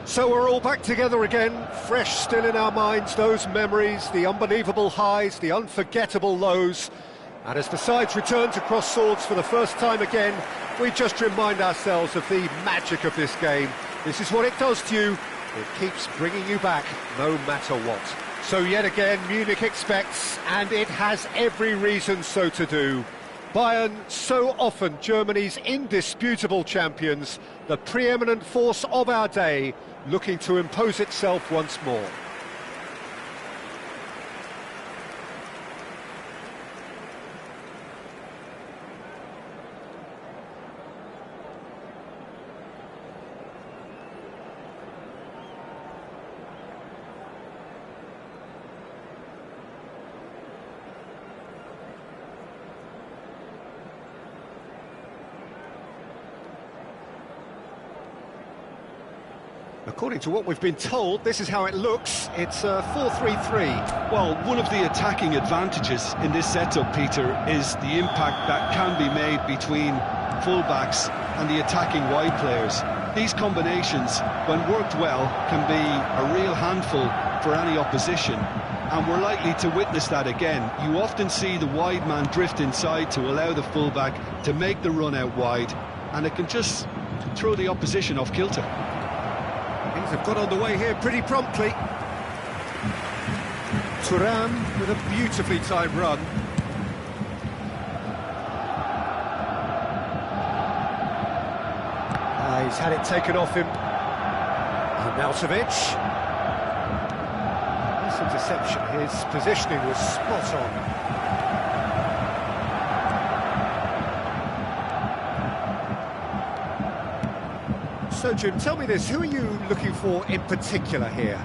So we're all back together again, fresh still in our minds, those memories, the unbelievable highs, the unforgettable lows. And as the sides return to cross swords for the first time again, we just remind ourselves of the magic of this game. This is what it does to you. It keeps bringing you back, no matter what. So yet again, Munich expects, and it has every reason so to do. Bayern, so often Germany's indisputable champions, the preeminent force of our day, looking to impose itself once more. According to what we've been told, this is how it looks. It's a 4-3-3. Well, one of the attacking advantages in this setup, Peter, is the impact that can be made between fullbacks and the attacking wide players. These combinations, when worked well, can be a real handful for any opposition, and we're likely to witness that again. You often see the wide man drift inside to allow the fullback to make the run out wide, and it can just throw the opposition off kilter. Things have got underway here pretty promptly. Thuram with a beautifully timed run. He's had it taken off him. Arnautovic. Nice interception. His positioning was spot on. So, Jim, tell me this, who are you looking for in particular here?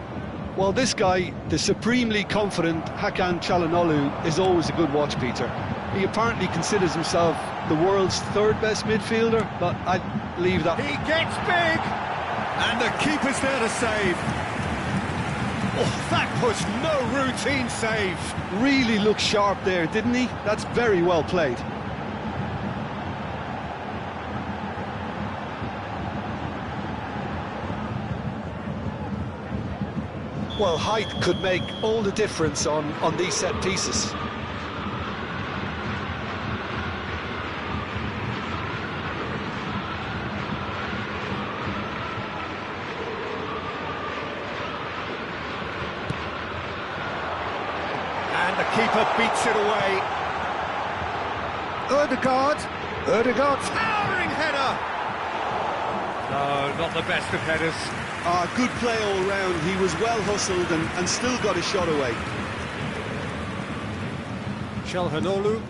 Well, this guy, the supremely confident Hakan Çalhanoğlu, is always a good watch, Peter. He apparently considers himself the world's third best midfielder, but I leave that... He gets big! And the keeper's there to save. Oh, that was no routine save. Really looked sharp there, didn't he? That's very well played. Well, height could make all the difference on these set pieces. And the keeper beats it away. Ødegaard, towering header! No, not the best of headers. Good play all round. He was well hustled and still got his shot away. Çalhanoğlu,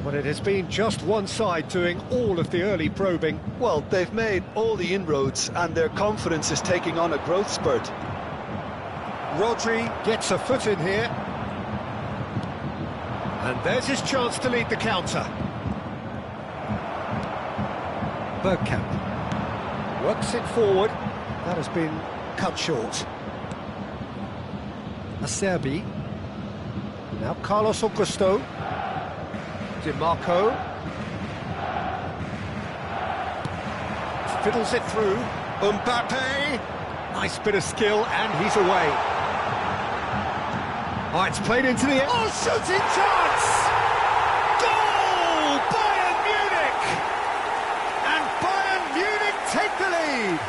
but it has been just one side doing all of the early probing. Well, they've made all the inroads and their confidence is taking on a growth spurt. Rodri gets a foot in here. And there's his chance to lead the counter. Bergkamp works it forward. That has been cut short. Acerbi. Now Carlos Augusto. Di Marco. Fiddles it through. Mbappe. Nice bit of skill, and he's away. Oh, it's played into the... Oh, shooting chance! Goal! Bayern Munich! And Bayern Munich take the lead!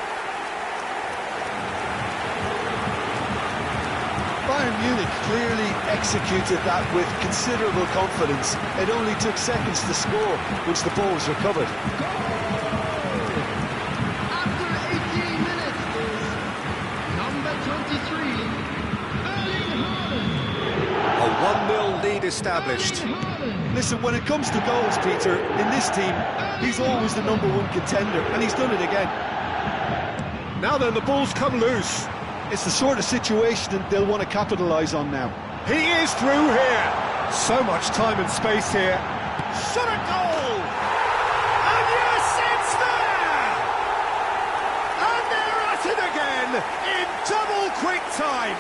Bayern Munich clearly executed that with considerable confidence. It only took seconds to score once the ball was recovered. After 18 minutes is number 23, Erling Haaland. A 1-0 lead established. Listen, when it comes to goals, Peter, in this team, he's always the number one contender, and he's done it again. Now then, the ball's come loose. It's the sort of situation that they'll want to capitalise on now. He is through here. So much time and space here. Shot a goal! And yes, it's there! And they're at it again in double quick time.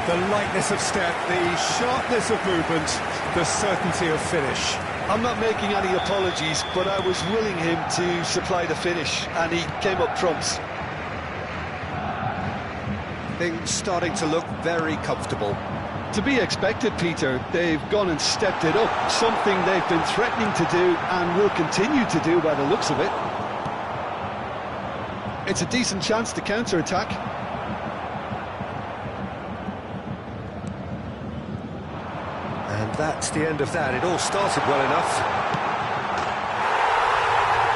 The lightness of step, the sharpness of movement, the certainty of finish. I'm not making any apologies, but I was willing him to supply the finish, and he came up trumps. Things starting to look very comfortable. To be expected, Peter. They've gone and stepped it up, something they've been threatening to do and will continue to do by the looks of it. It's a decent chance to counter-attack. And that's the end of that. It all started well enough.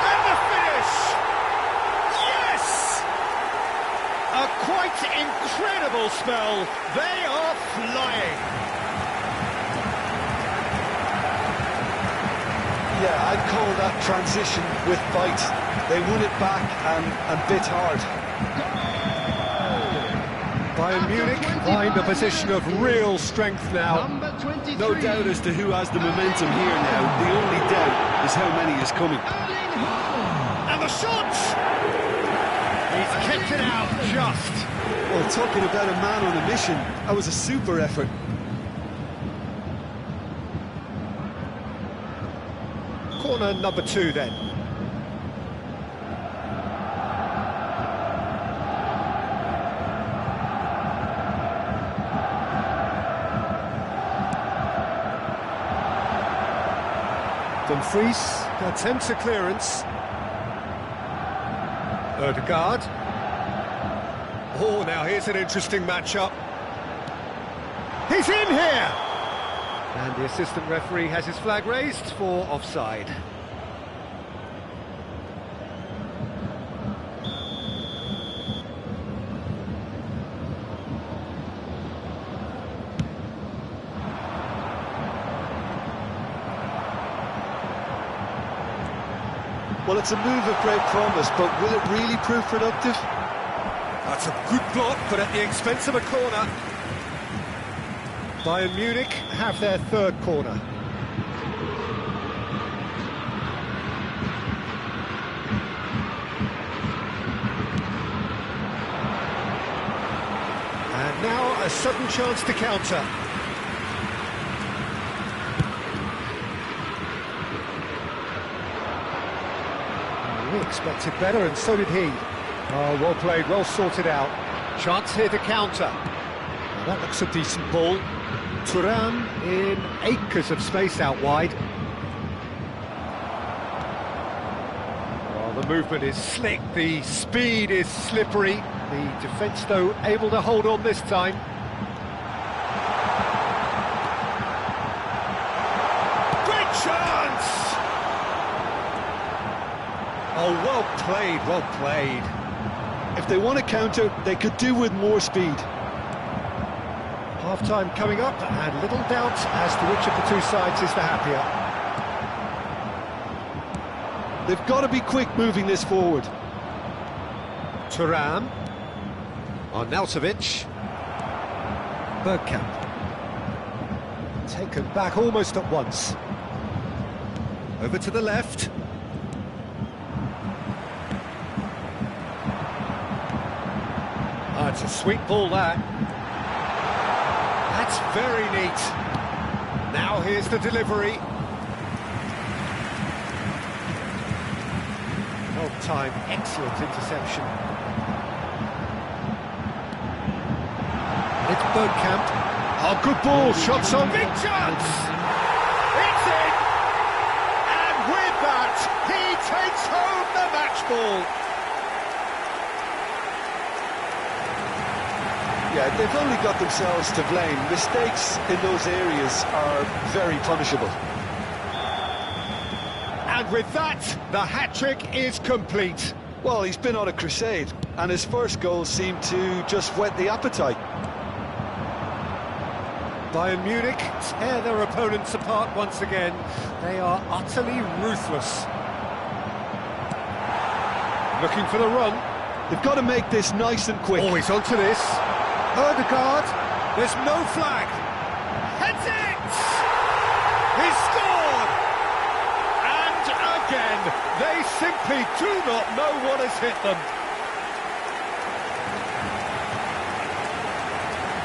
And the finish! Yes! A quite incredible spell. They are flying. Yeah, I'd call that transition with bite. They won it back and bit hard. Bayern Munich find a position of real strength now. Number 23. No doubt as to who has the momentum here now. The only doubt is how many is coming. And the shot! He's kicked it out just. Well, talking about a man on a mission, that was a super effort. Corner number 2 then. Dumfries attempts a clearance. Odegaard. Oh, now here's an interesting matchup. He's in here! And the assistant referee has his flag raised for offside. Well, it's a move of great promise, but will it really prove productive? That's a good block, but at the expense of a corner. Bayern Munich have their third corner. And now a sudden chance to counter. We expected better, and so did he. Oh, well played, well sorted out. Chance here to counter. Now that looks a decent ball. Thuram in acres of space out wide. Oh, the movement is slick, the speed is slippery. The defence, though, able to hold on this time. Great chance! Oh, well played, well played. If they want to counter, they could do with more speed. Half-time coming up, and little doubt as to which of the two sides is the happier. They've got to be quick moving this forward. Thuram. Arnautovic. Bergkamp. Taken back almost at once. Over to the left. It's a sweet ball, that. That's very neat. Now here's the delivery. Well timed, excellent interception. It's Bergkamp. Oh, good ball, shots on. Big chance! It's in! And with that, he takes home the match ball. Yeah, they've only got themselves to blame. Mistakes in those areas are very punishable. And with that, the hat-trick is complete. Well, he's been on a crusade, and his first goal seemed to just whet the appetite. Bayern Munich tear their opponents apart once again. They are utterly ruthless. Looking for the run. They've got to make this nice and quick. Always onto this. Odegaard, there's no flag. Heads it! He scored! And again, they simply do not know what has hit them.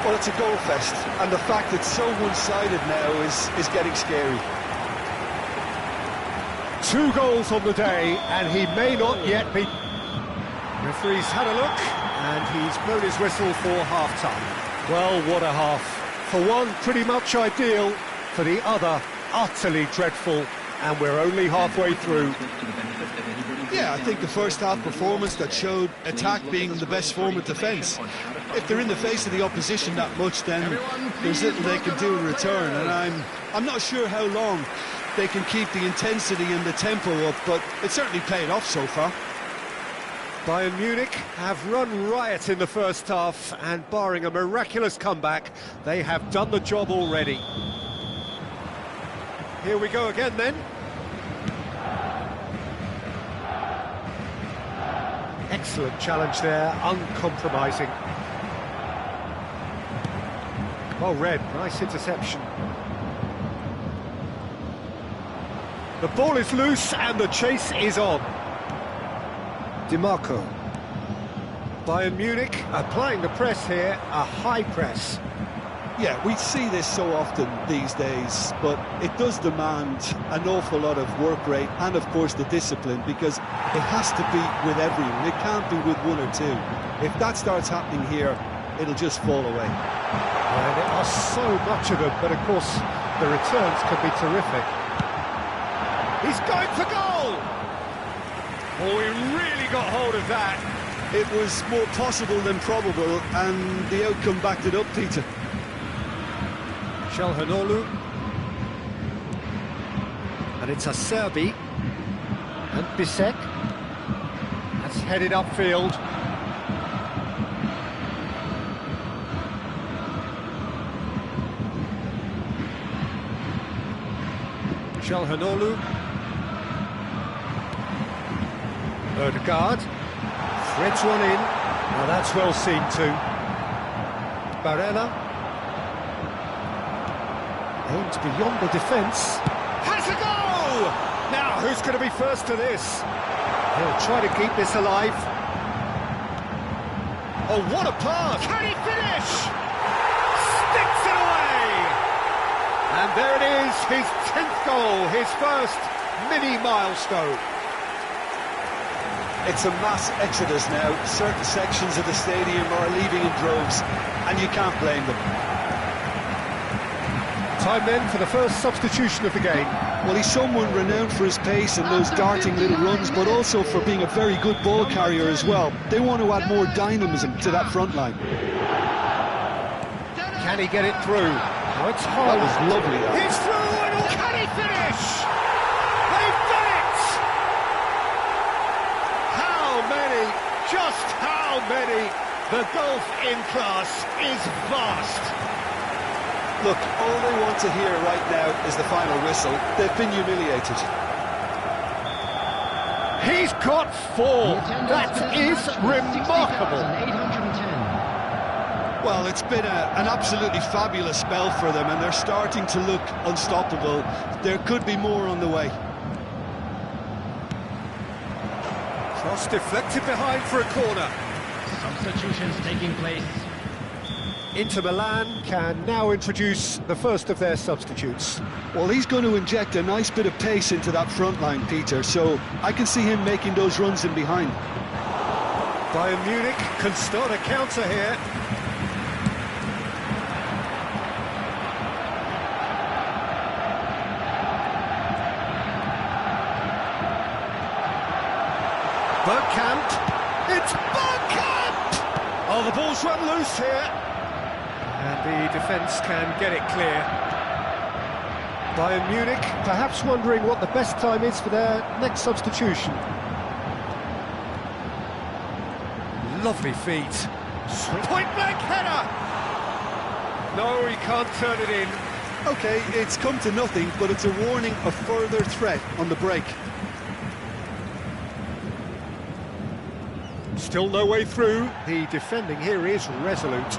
Well, it's a goal fest, and the fact it's so one-sided now is getting scary. 2 goals on the day, and he may not yet be... Referee's had a look, and he's blown his whistle for half-time. Well, what a half. For one, pretty much ideal. For the other, utterly dreadful. And we're only halfway through. Yeah, I think the first half performance that showed attack being in the best form of defence. If they're in the face of the opposition that much, then there's little they can do in return. And I'm not sure how long they can keep the intensity and the tempo up, but it certainly paid off so far. Bayern Munich have run riot in the first half, and barring a miraculous comeback, they have done the job already. Here we go again then. Excellent challenge there, uncompromising. Well read, nice interception. The ball is loose and the chase is on. DiMarco. Bayern Munich applying the press here, a high press. Yeah, we see this so often these days, but it does demand an awful lot of work rate and, of course, the discipline, because it has to be with everyone. It can't be with one or two. If that starts happening here, it'll just fall away. And there are so much of them, but, of course, the returns can be terrific. He's going for goal! Oh, he really got hold of that. It was more possible than probable, and the outcome backed it up, Peter. Çalhanoğlu, and it's a Serbi, and Bisek, that's headed upfield. Çalhanoğlu, Ødegaard, threads one in, now that's well seen too. Barella. Aims beyond the defence. Has a go! Now, who's going to be first to this? He'll try to keep this alive. Oh, what a pass! Can he finish? Sticks it away! And there it is, his 10th goal, his first mini-milestone. It's a mass exodus now. Certain sections of the stadium are leaving in droves, and you can't blame them. Time then for the first substitution of the game. Well, he's someone renowned for his pace and those darting little runs, but also for being a very good ball carrier as well. They want to add more dynamism to that front line. Can he get it through? Oh, it's hard. That was lovely. He's through, and can he finish? They've done it! How many? Just how many? The gulf in class is vast. Look, all they want to hear right now is the final whistle. They've been humiliated. He's got 4. That is remarkable. Well, it's been an absolutely fabulous spell for them, and they're starting to look unstoppable. There could be more on the way. Cross deflected behind for a corner. Substitutions taking place. Inter Milan can now introduce the first of their substitutes. Well, he's going to inject a nice bit of pace into that front line, Peter, so I can see him making those runs in behind. Bayern Munich can start a counter here. Bergkamp, it's Bergkamp! Oh, the ball's run loose here. And the defence can get it clear. Bayern Munich perhaps wondering what the best time is for their next substitution. Lovely feet. Point-blank header! No, he can't turn it in. OK, it's come to nothing, but it's a warning of further threat on the break. Still no way through. The defending here is resolute.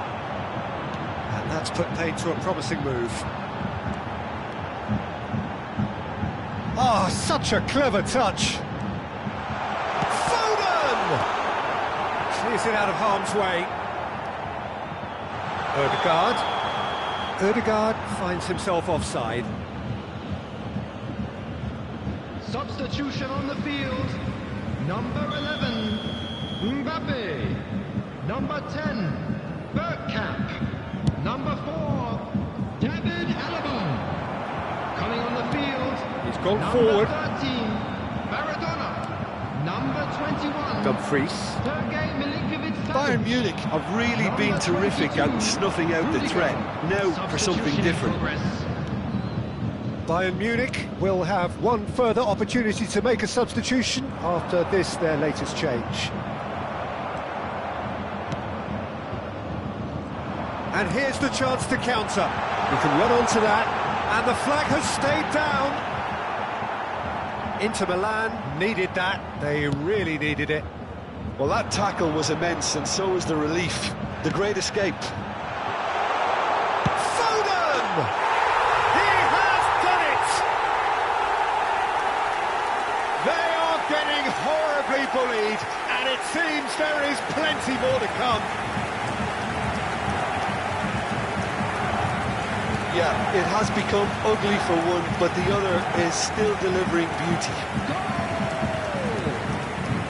And that's put paid to a promising move. Ah, such a clever touch. Foden! Clears it out of harm's way. Ødegaard finds himself offside. Substitution on the field. Number 11, Mbappe. Number 10, Bergkamp. Number 4, David Alaba. Coming on the field. He's gone number forward. 13, Maradona. Number 21, Dumfries. Sergei Milinkovic-Savic. Bayern Munich have really been terrific at snuffing out the threat. Now for something Substitution in different. progress. Bayern Munich will have one further opportunity to make a substitution after this, their latest change. And here's the chance to counter. He can run onto that, and the flag has stayed down. Inter Milan needed that. They really needed it. Well, that tackle was immense, and so was the relief. The great escape. Foden! He has done it! They are getting horribly bullied, and it seems there is plenty more to come. Yeah, it has become ugly for one, but the other is still delivering beauty.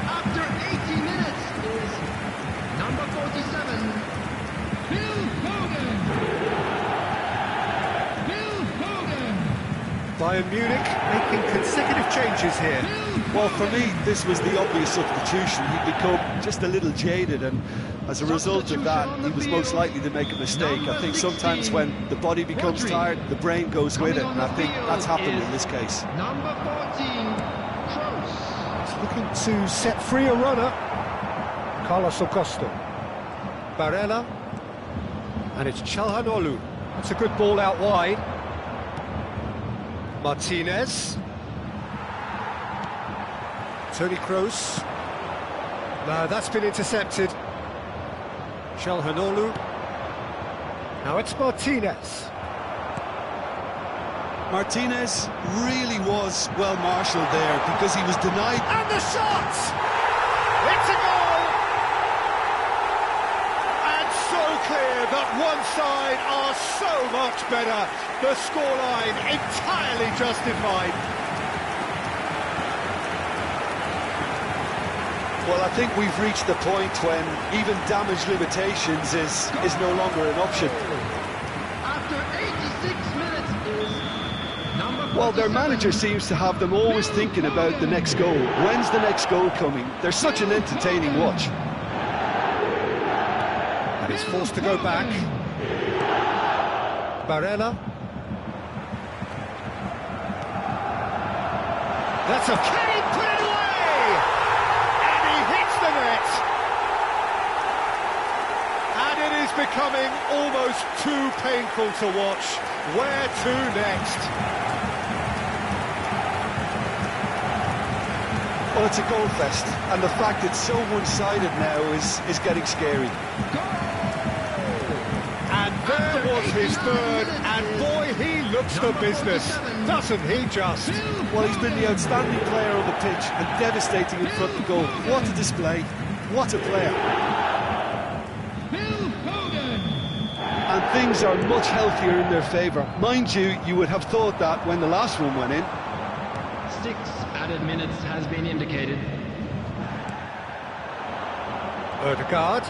After 80 minutes is number 47, Phil Foden. Phil Foden. Bayern Munich making consecutive changes here. Well, for me, this was the obvious substitution. He'd become just a little jaded, and as a result of that, he was most likely to make a mistake. I think sometimes when the body becomes tired, the brain goes with it, and I think that's happened in this case. Number 14, Kroos. He's looking to set free a runner. Carlos Augusto. Barella. And it's Çalhanoğlu. That's a good ball out wide. Martinez. Toni Kroos. No, that's been intercepted. Çalhanoğlu. Now it's Martinez. Martinez really was well marshalled there because he was denied. And the shot! It's a goal! And so clear that one side are so much better. The scoreline entirely justified. Well, I think we've reached the point when even damage limitations is no longer an option. After 86 minutes is number 47. Well, their manager seems to have them always thinking about the next goal. When's the next goal coming? They're such an entertaining watch. And he's forced to go back. Barella. That's a... Can he put it away? And he hits the net. And it is becoming almost too painful to watch. Where to next? Well, it's a goal fest, and the fact it's so one-sided now is getting scary. And there was his third, and boy, he looks the business, doesn't he just? Well, he's been the outstanding player on the pitch and devastating in front of goal. What a display, what a player. And things are much healthier in their favour. Mind you, you would have thought that when the last one went in. 6 added minutes has been indicated. Ødegaard,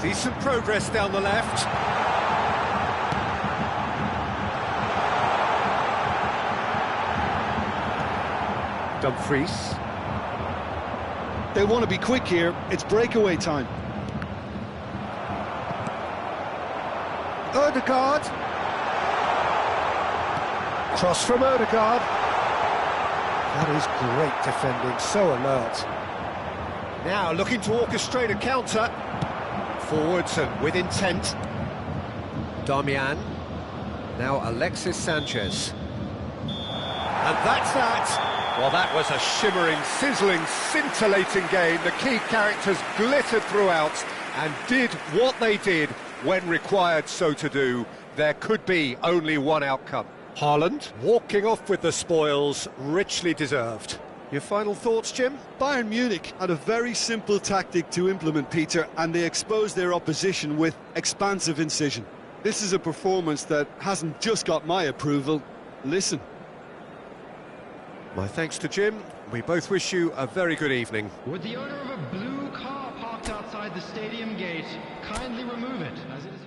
decent progress down the left. Dumfries. They want to be quick here, it's breakaway time. Ødegaard. Cross from Ødegaard. That is great defending, so alert. Now looking to orchestrate a counter. Forwards and with intent. Darmian. Now Alexis Sanchez. And that's that. Well, that was a shimmering, sizzling, scintillating game. The key characters glittered throughout and did what they did when required so to do. There could be only one outcome. Haaland walking off with the spoils, richly deserved. Your final thoughts, Jim? Bayern Munich had a very simple tactic to implement, Peter, and they exposed their opposition with expansive incision. This is a performance that hasn't just got my approval. Listen. My thanks to Jim. We both wish you a very good evening. Would the owner of a blue car parked outside the stadium gate kindly remove it, as it is...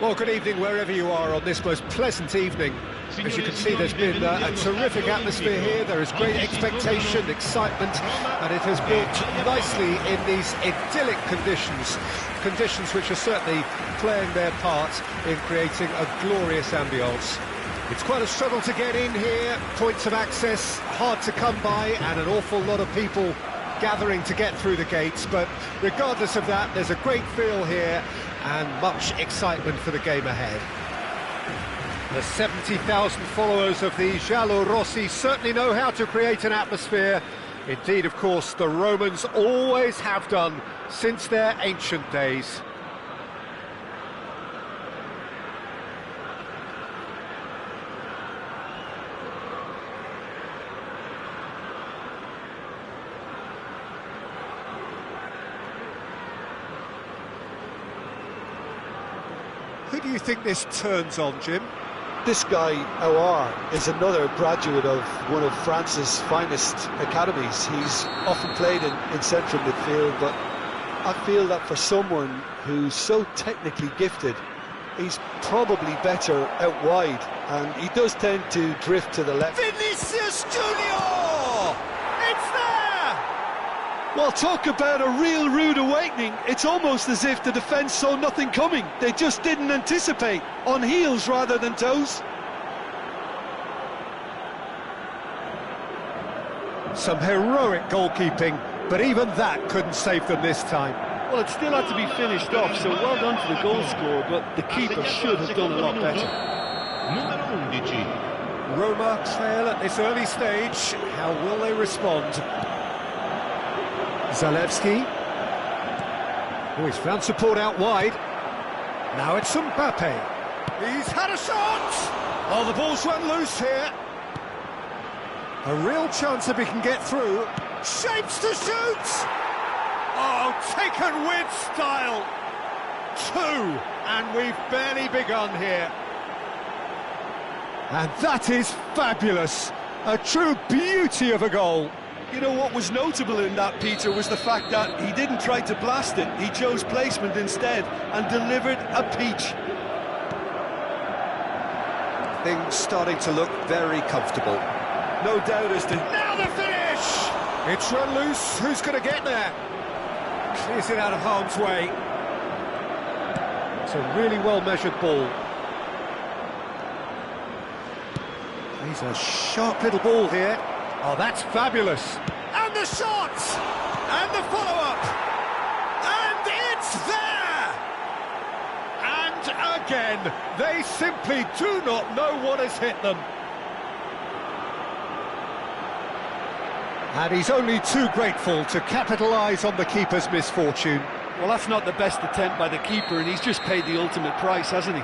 Well, good evening wherever you are on this most pleasant evening. As you can see, there's been a terrific atmosphere here. There is great expectation, excitement, and it has built nicely in these idyllic conditions which are certainly playing their part in creating a glorious ambience. It's quite a struggle to get in here, points of access hard to come by, and an awful lot of people gathering to get through the gates, but regardless of that, there's a great feel here and much excitement for the game ahead. The 70,000 followers of the Giallorossi certainly know how to create an atmosphere. Indeed, of course, the Romans always have done since their ancient days. Who do you think this turns on, Jim? This guy, Aouar, is another graduate of one of France's finest academies. He's often played in central midfield, but I feel that for someone who's so technically gifted, he's probably better out wide, and he does tend to drift to the left. Vinicius Junior! It's there! Well, talk about a real rude awakening. It's almost as if the defence saw nothing coming. They just didn't anticipate, on heels rather than toes. Some heroic goalkeeping, but even that couldn't save them this time. Well, it still had to be finished off, so well done to the goal scorer, but the keeper should have done a lot better. Roma trail at this early stage. How will they respond? Zalewski. Oh, he's found support out wide. Now it's Mbappe. He's had a shot! Oh, the ball's run loose here. A real chance if he can get through. Shapes to shoot! Oh, taken with style. 2, and we've barely begun here. And that is fabulous. A true beauty of a goal. You know what was notable in that, Peter, was the fact that he didn't try to blast it. He chose placement instead and delivered a peach. Things starting to look very comfortable. No doubt as to... Now the finish! It's run loose. Who's going to get there? Clears it out of harm's way. It's a really well-measured ball. He's a sharp little ball here. Oh, that's fabulous. And the shot! And the follow-up! And it's there! And again, they simply do not know what has hit them. And he's only too grateful to capitalise on the keeper's misfortune. Well, that's not the best attempt by the keeper, and he's just paid the ultimate price, hasn't he?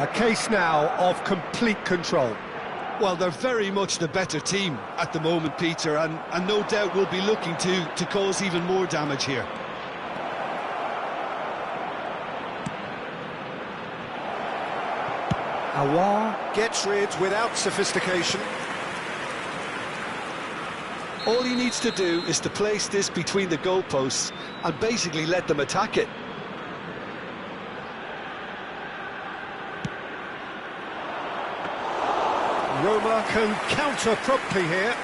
A case now of complete control. Well, they're very much the better team at the moment, Peter, and no doubt will be looking to cause even more damage here. Aouar gets rid without sophistication. All he needs to do is to place this between the goalposts and basically let them attack it. Roma can counter promptly here.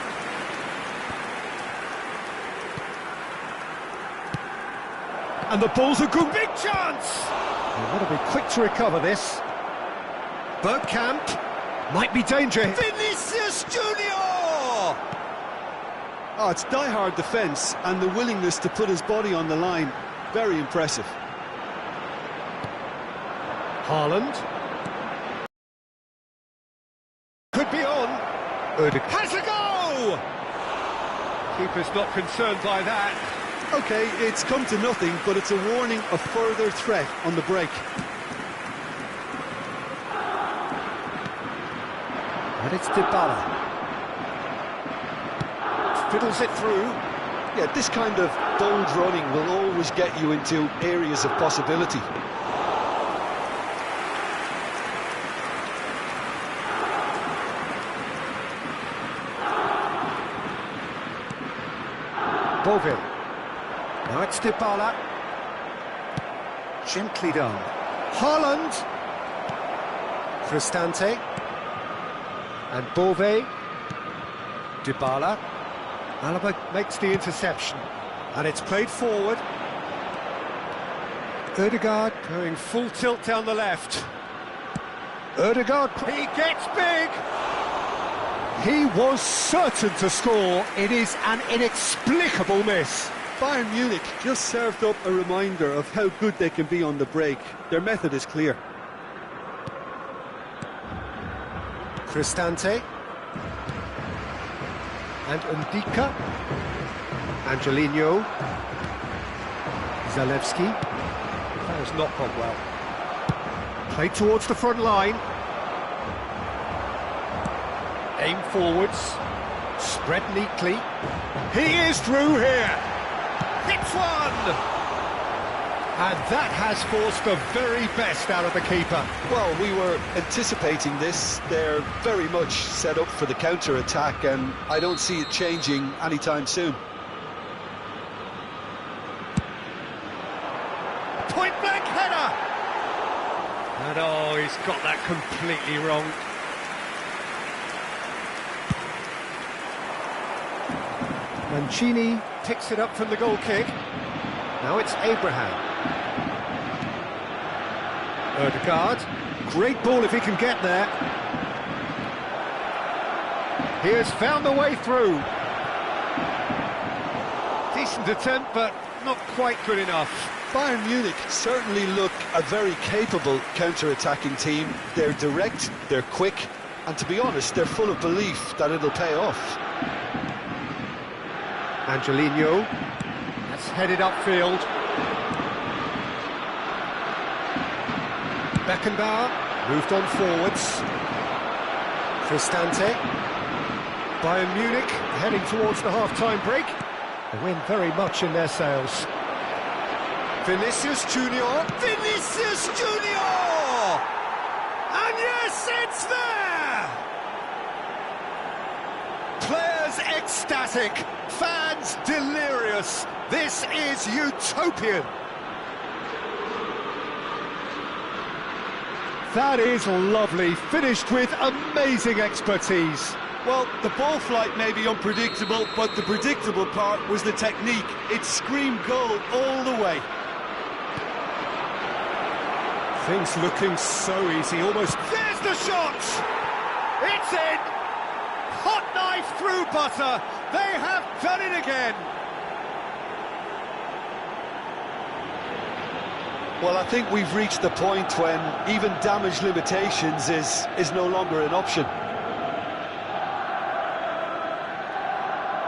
And the ball's a good big chance! They want to be quick to recover this. Bergkamp might be danger. Vinicius Junior! Oh, it's die-hard defence and the willingness to put his body on the line. Very impressive. Haaland. Could be on. Has a go! Keeper's not concerned by that. OK, it's come to nothing, but it's a warning of further threat on the break. And it's Dybala. Fiddles it through. Yeah, this kind of bold running will always get you into areas of possibility. Bovin. Now it's Dybala. Gently done. Haaland. Cristante. And Bove. Dybala. Alaba makes the interception. And it's played forward. Ødegaard going full tilt down the left. Ødegaard, he gets big! He was certain to score. It is an inexplicable miss. Bayern Munich just served up a reminder of how good they can be on the break. Their method is clear. Cristante. And Ndika. Angelino. Zalewski. That has not gone well. Played towards the front line. Aim forwards. Spread neatly. He is through here. Hits one! And that has forced the very best out of the keeper. Well, we were anticipating this. They're very much set up for the counter-attack, and I don't see it changing anytime soon. Point-blank header! And oh, he's got that completely wrong. Mancini picks it up from the goal kick. Now it's Abraham. Ødegaard. Great ball if he can get there. He has found the way through. Decent attempt, but not quite good enough. Bayern Munich certainly look a very capable counter-attacking team. They're direct, they're quick, and to be honest, they're full of belief that it'll pay off. Angelino. That's headed upfield. Beckenbauer moved on forwards. Cristante. Bayern Munich heading towards the half-time break. The wind very much in their sails. Vinicius Junior. Vinicius Junior! And yes, it's there! Players ecstatic, fans delirious. This is utopian. That is lovely, finished with amazing expertise. Well, the ball flight may be unpredictable, but the predictable part was the technique. It screamed goal all the way. Things looking so easy, almost... There's the shot! It's in! Hot knife through butter! They have done it again! Well, I think we've reached the point when even damage limitations is no longer an option.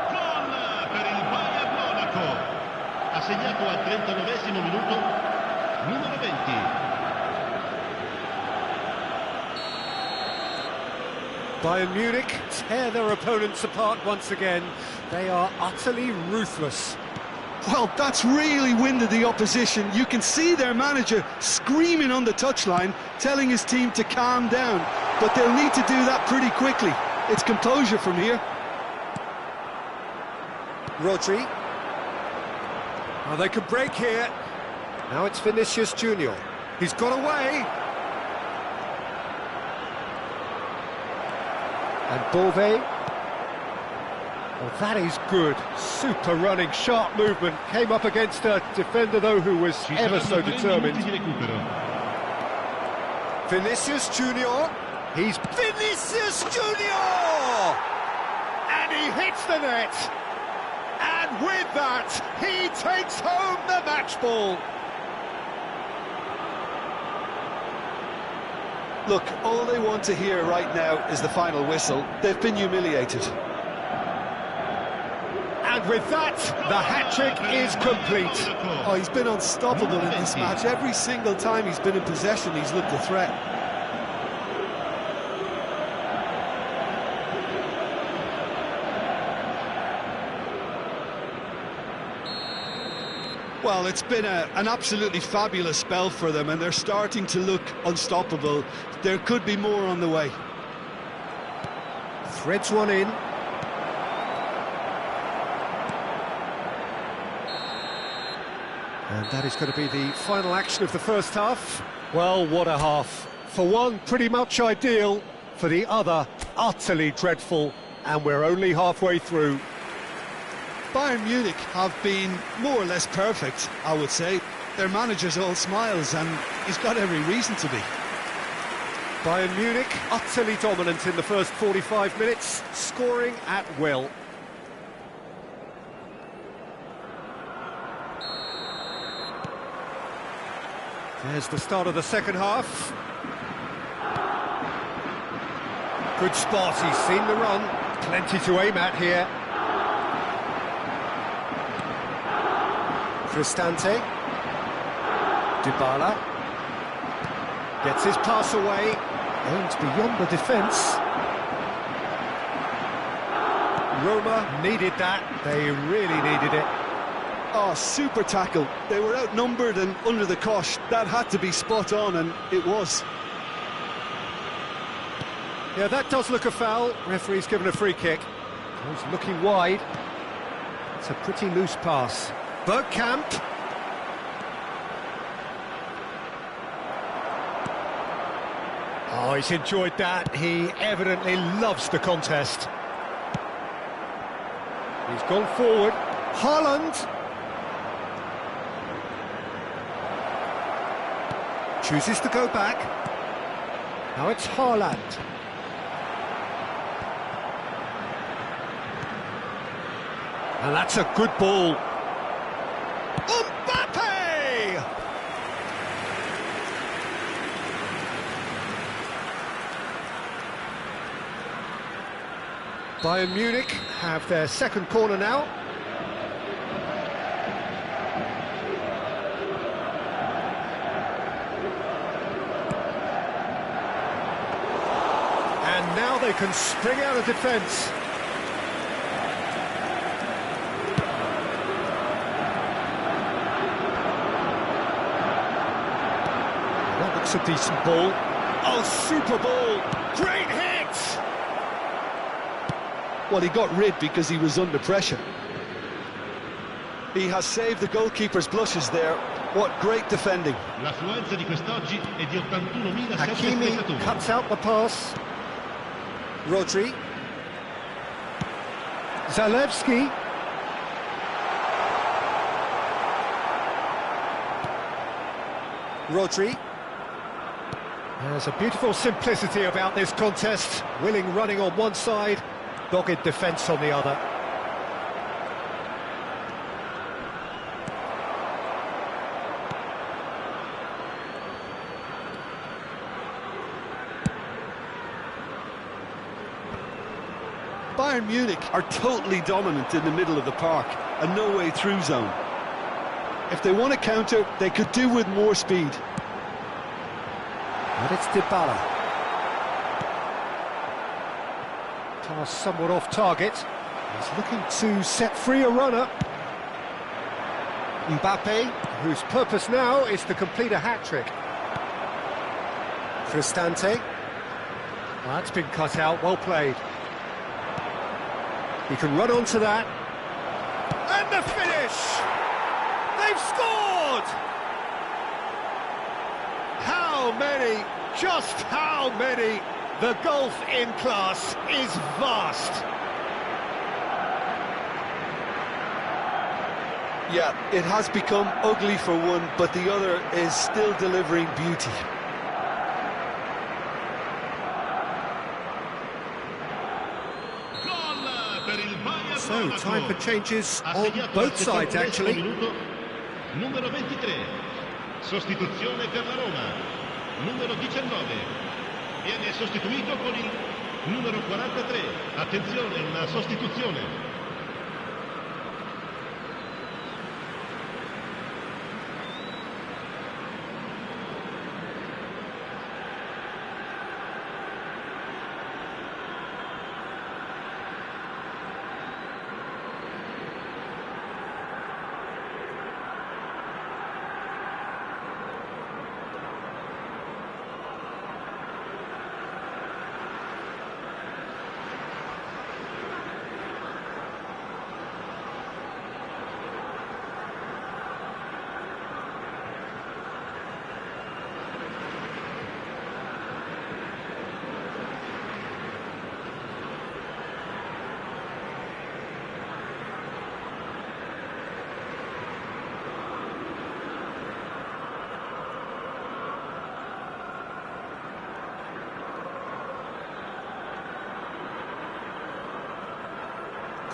Gol per il Bayern Monaco. Ha segnato al 39esimo minuto numero 20. Bayern Munich tear their opponents apart once again. They are utterly ruthless. Well, that's really winded the opposition. You can see their manager screaming on the touchline, telling his team to calm down. But they'll need to do that pretty quickly. It's composure from here. Rodri. Oh, they could break here. Now it's Vinicius Junior. He's got away. And Bove. Well, that is good. Super running, sharp movement. Came up against a defender, though, who was ever so determined. Vinicius Junior. He's Vinicius Junior! And he hits the net. And with that, he takes home the match ball. Look, all they want to hear right now is the final whistle. They've been humiliated. And with that, the hat-trick is complete. Oh, he's been unstoppable in this match. Every single time he's been in possession, he's looked a threat. Well, it's been an absolutely fabulous spell for them, and they're starting to look unstoppable. There could be more on the way. Threads one in. And that is going to be the final action of the first half. Well, what a half. For one, pretty much ideal. For the other, utterly dreadful. And we're only halfway through. Bayern Munich have been more or less perfect, I would say. Their manager's all smiles, and he's got every reason to be. Bayern Munich, utterly dominant in the first 45 minutes, scoring at will. There's the start of the second half. Good spot, he's seen the run. Plenty to aim at here. Cristante. Dybala. Gets his pass away. Aims beyond the defence. Roma needed that. They really needed it. Oh, super tackle. They were outnumbered and under the cosh. That had to be spot on, and it was. Yeah, that does look a foul. Referee's given a free kick. He's looking wide. It's a pretty loose pass. Bergkamp. Oh, he's enjoyed that. He evidently loves the contest. He's gone forward. Haaland. Chooses to go back. Now it's Haaland. And that's a good ball. Mbappe! Bayern Munich have their second corner now. And now they can spring out of defence. That looks a decent ball. Oh, super ball! Great hit! Well, he got rid because he was under pressure. He has saved the goalkeeper's blushes there. What great defending. L'affluenza di quest'oggi è di 81.000 Hakimi spettatori. cuts out the pass. Rodri. Zalewski. Rodri. There's a beautiful simplicity about this contest. Willing running on one side, dogged defence on the other. Bayern Munich are totally dominant in the middle of the park, a no-way through zone. If they want to counter, they could do with more speed. And it's Dybala. Pass somewhat off target. He's looking to set free a runner. Mbappe, whose purpose now is to complete a hat-trick. Cristante. That's been cut out, well played. He can run onto that. And the finish! They've scored! How many, just how many? The gulf in class is vast. Yeah, it has become ugly for one, but the other is still delivering beauty. So, time for changes on both sides, actually. Numero 23, sostituzione per la Roma. Numero 19, viene sostituito con il numero 43. Attenzione, una sostituzione.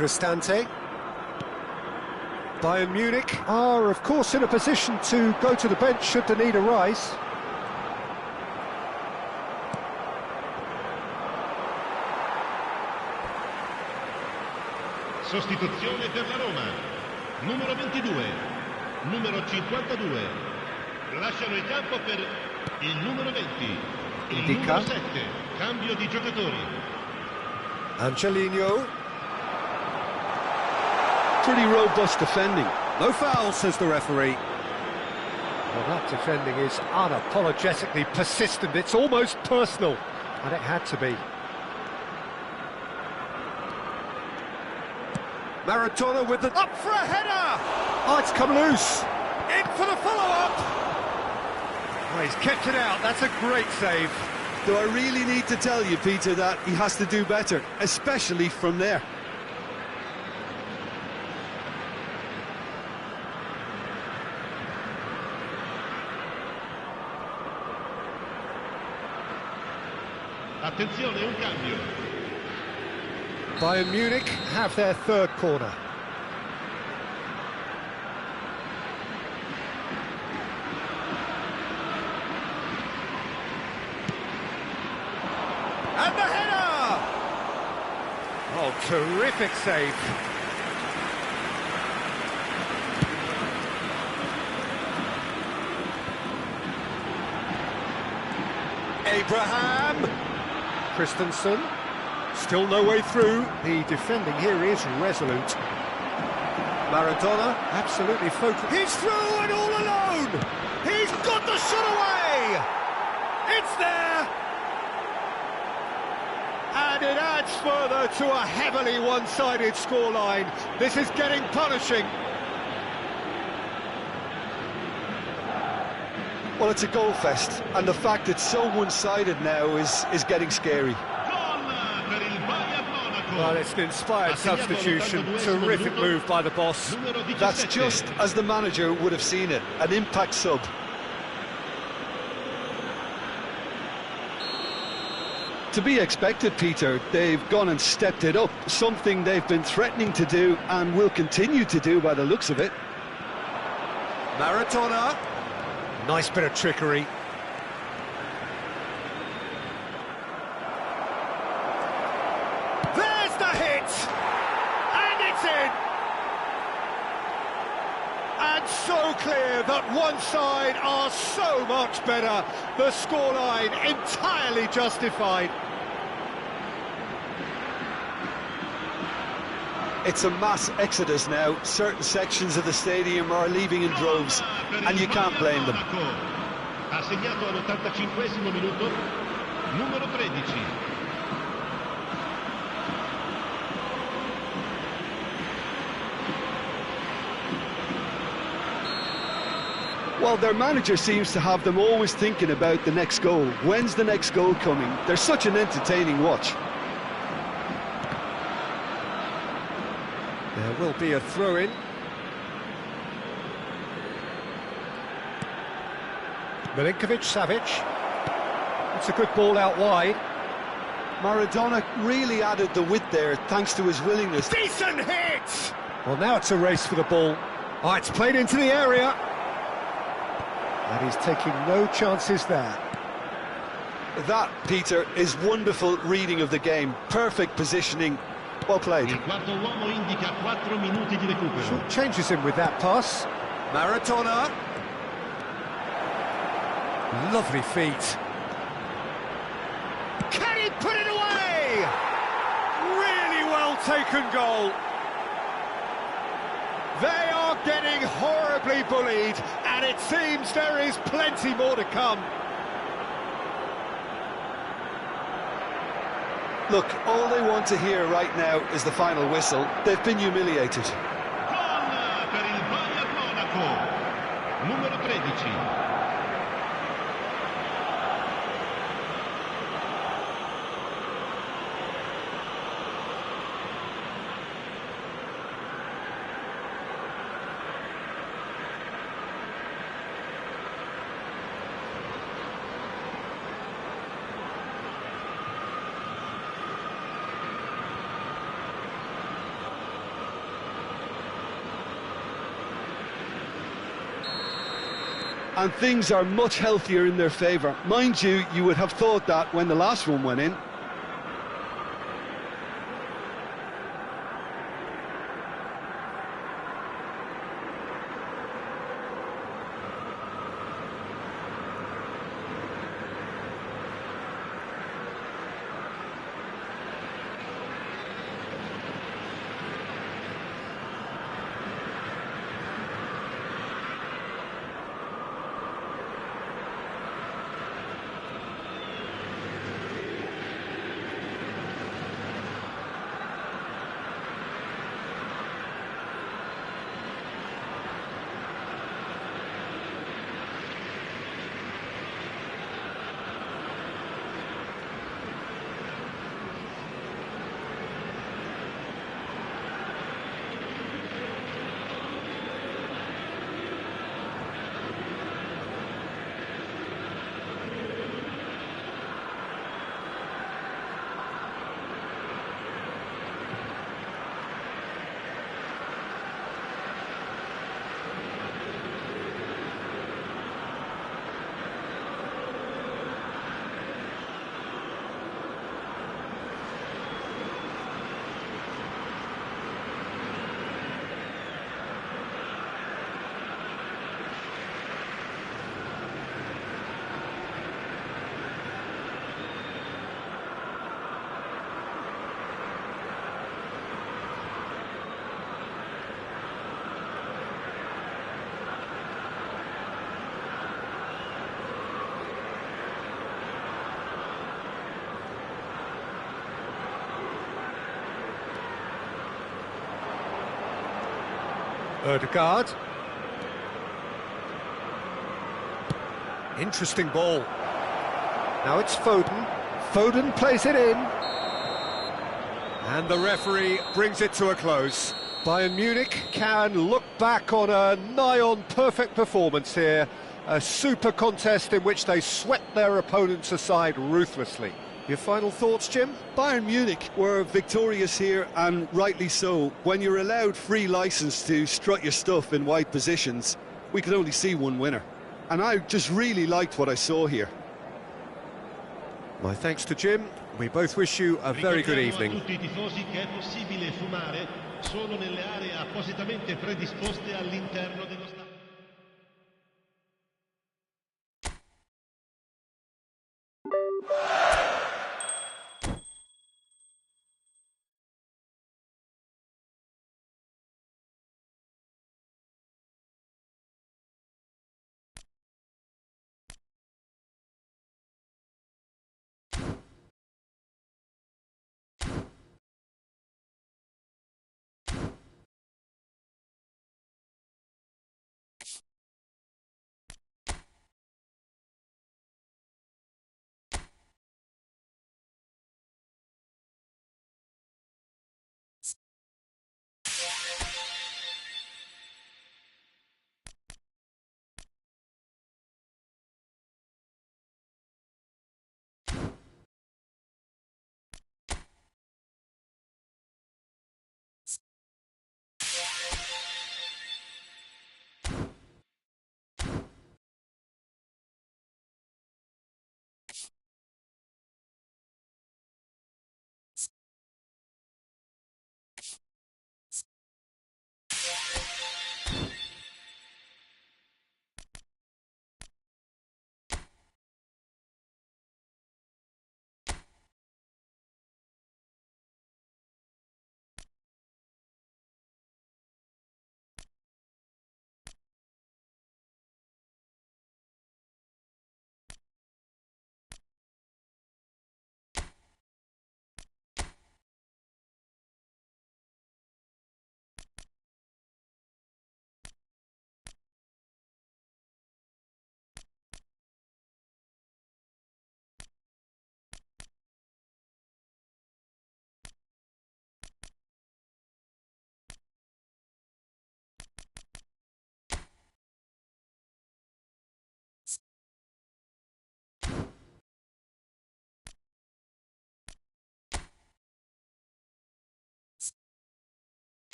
Cristante. Bayern Munich are, of course, in a position to go to the bench should the need arise. Sostituzione per la Roma. Numero 22, numero 52. Lasciano il campo per il numero 20. Il numero 7. Cambio di giocatori. Angelino. Pretty robust defending. No foul, says the referee. Well, that defending is unapologetically persistent. It's almost personal, and it had to be. Maradona with the... Up for a header! Oh, it's come loose. In for the follow-up. Oh, he's kept it out. That's a great save. Do I really need to tell you, Peter, that he has to do better, especially from there? Attenzione, un cambio. Bayern Munich have their third corner. And the header! Oh, terrific save. Abraham. Christensen, still no way through. The defending here is resolute. Maradona, absolutely focused. He's through and all alone! He's got the shot away! It's there! And it adds further to a heavily one-sided scoreline. This is getting punishing. Well, it's a goal fest, and the fact it's so one-sided now is getting scary. Well, it's an inspired substitution. Terrific move by the boss. That's just as the manager would have seen it, an impact sub. To be expected, Peter. They've gone and stepped it up, something they've been threatening to do and will continue to do by the looks of it. Maradona. Nice bit of trickery. There's the hit! And it's in! And so clear that one side are so much better. The scoreline entirely justified. It's a mass exodus now. Certain sections of the stadium are leaving in droves, and you can't blame them. Ha segnato all'85esimo minuto, numero 13. Well, their manager seems to have them always thinking about the next goal. When's the next goal coming? They're such an entertaining watch. There will be a throw-in. Milinkovic-Savic. It's a good ball out wide. Maradona really added the width there thanks to his willingness. Decent hit! Well, now it's a race for the ball. Oh, it's played into the area. And he's taking no chances there. That, Peter, is wonderful reading of the game. Perfect positioning. Well played. Il quarto uomo indica 4 minuti di recupero. Changes him with that pass. Maradona. Lovely feet. Can he put it away? Really well taken goal. They are getting horribly bullied, and it seems there is plenty more to come. Look, all they want to hear right now is the final whistle. They've been humiliated. Gol per il Bayern Monaco. Numero 13. And things are much healthier in their favour. Mind you, you would have thought that when the last one went in. Ødegaard. Interesting ball. Now it's Foden. Foden plays it in. And the referee brings it to a close. Bayern Munich can look back on a nigh-on perfect performance here. A super contest in which they swept their opponents aside ruthlessly. Your final thoughts, Jim? Bayern Munich were victorious here, and rightly so. When you're allowed free licence to strut your stuff in wide positions, we could only see one winner. And I just really liked what I saw here. My thanks to Jim. We both wish you a very good evening. A tutti I tifosi che è possibile fumare solo nelle aree appositamente predisposte all'interno dello stadio.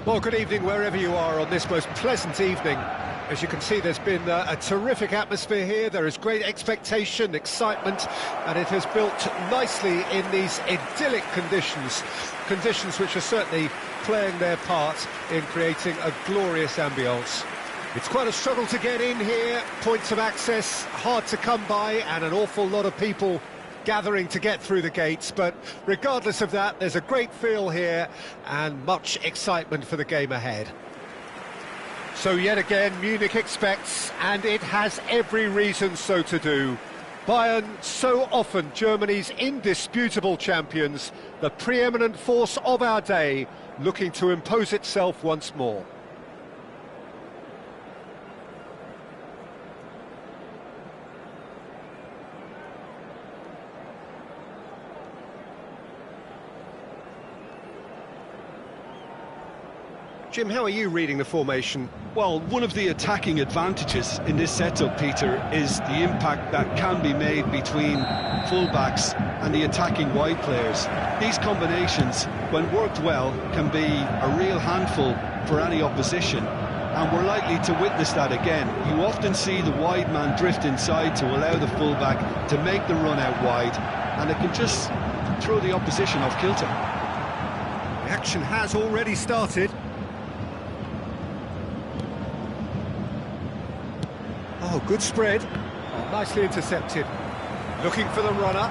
Well, good evening wherever you are on this most pleasant evening. As you can see, there's been a terrific atmosphere here. There is great expectation, excitement, and it has built nicely in these idyllic conditions. Conditions which are certainly playing their part in creating a glorious ambience. It's quite a struggle to get in here, points of access hard to come by, and an awful lot of people gathering to get through the gates, but regardless of that, there's a great feel here and much excitement for the game ahead. So yet again, Munich expects, and it has every reason so to do. Bayern, so often Germany's indisputable champions, the preeminent force of our day, looking to impose itself once more. Jim, how are you reading the formation? Well, one of the attacking advantages in this setup, Peter, is the impact that can be made between fullbacks and the attacking wide players. These combinations, when worked well, can be a real handful for any opposition, and we're likely to witness that again. You often see the wide man drift inside to allow the fullback to make the run out wide, and it can just throw the opposition off kilter. The action has already started. Oh, good spread. Oh, nicely intercepted. Looking for the runner.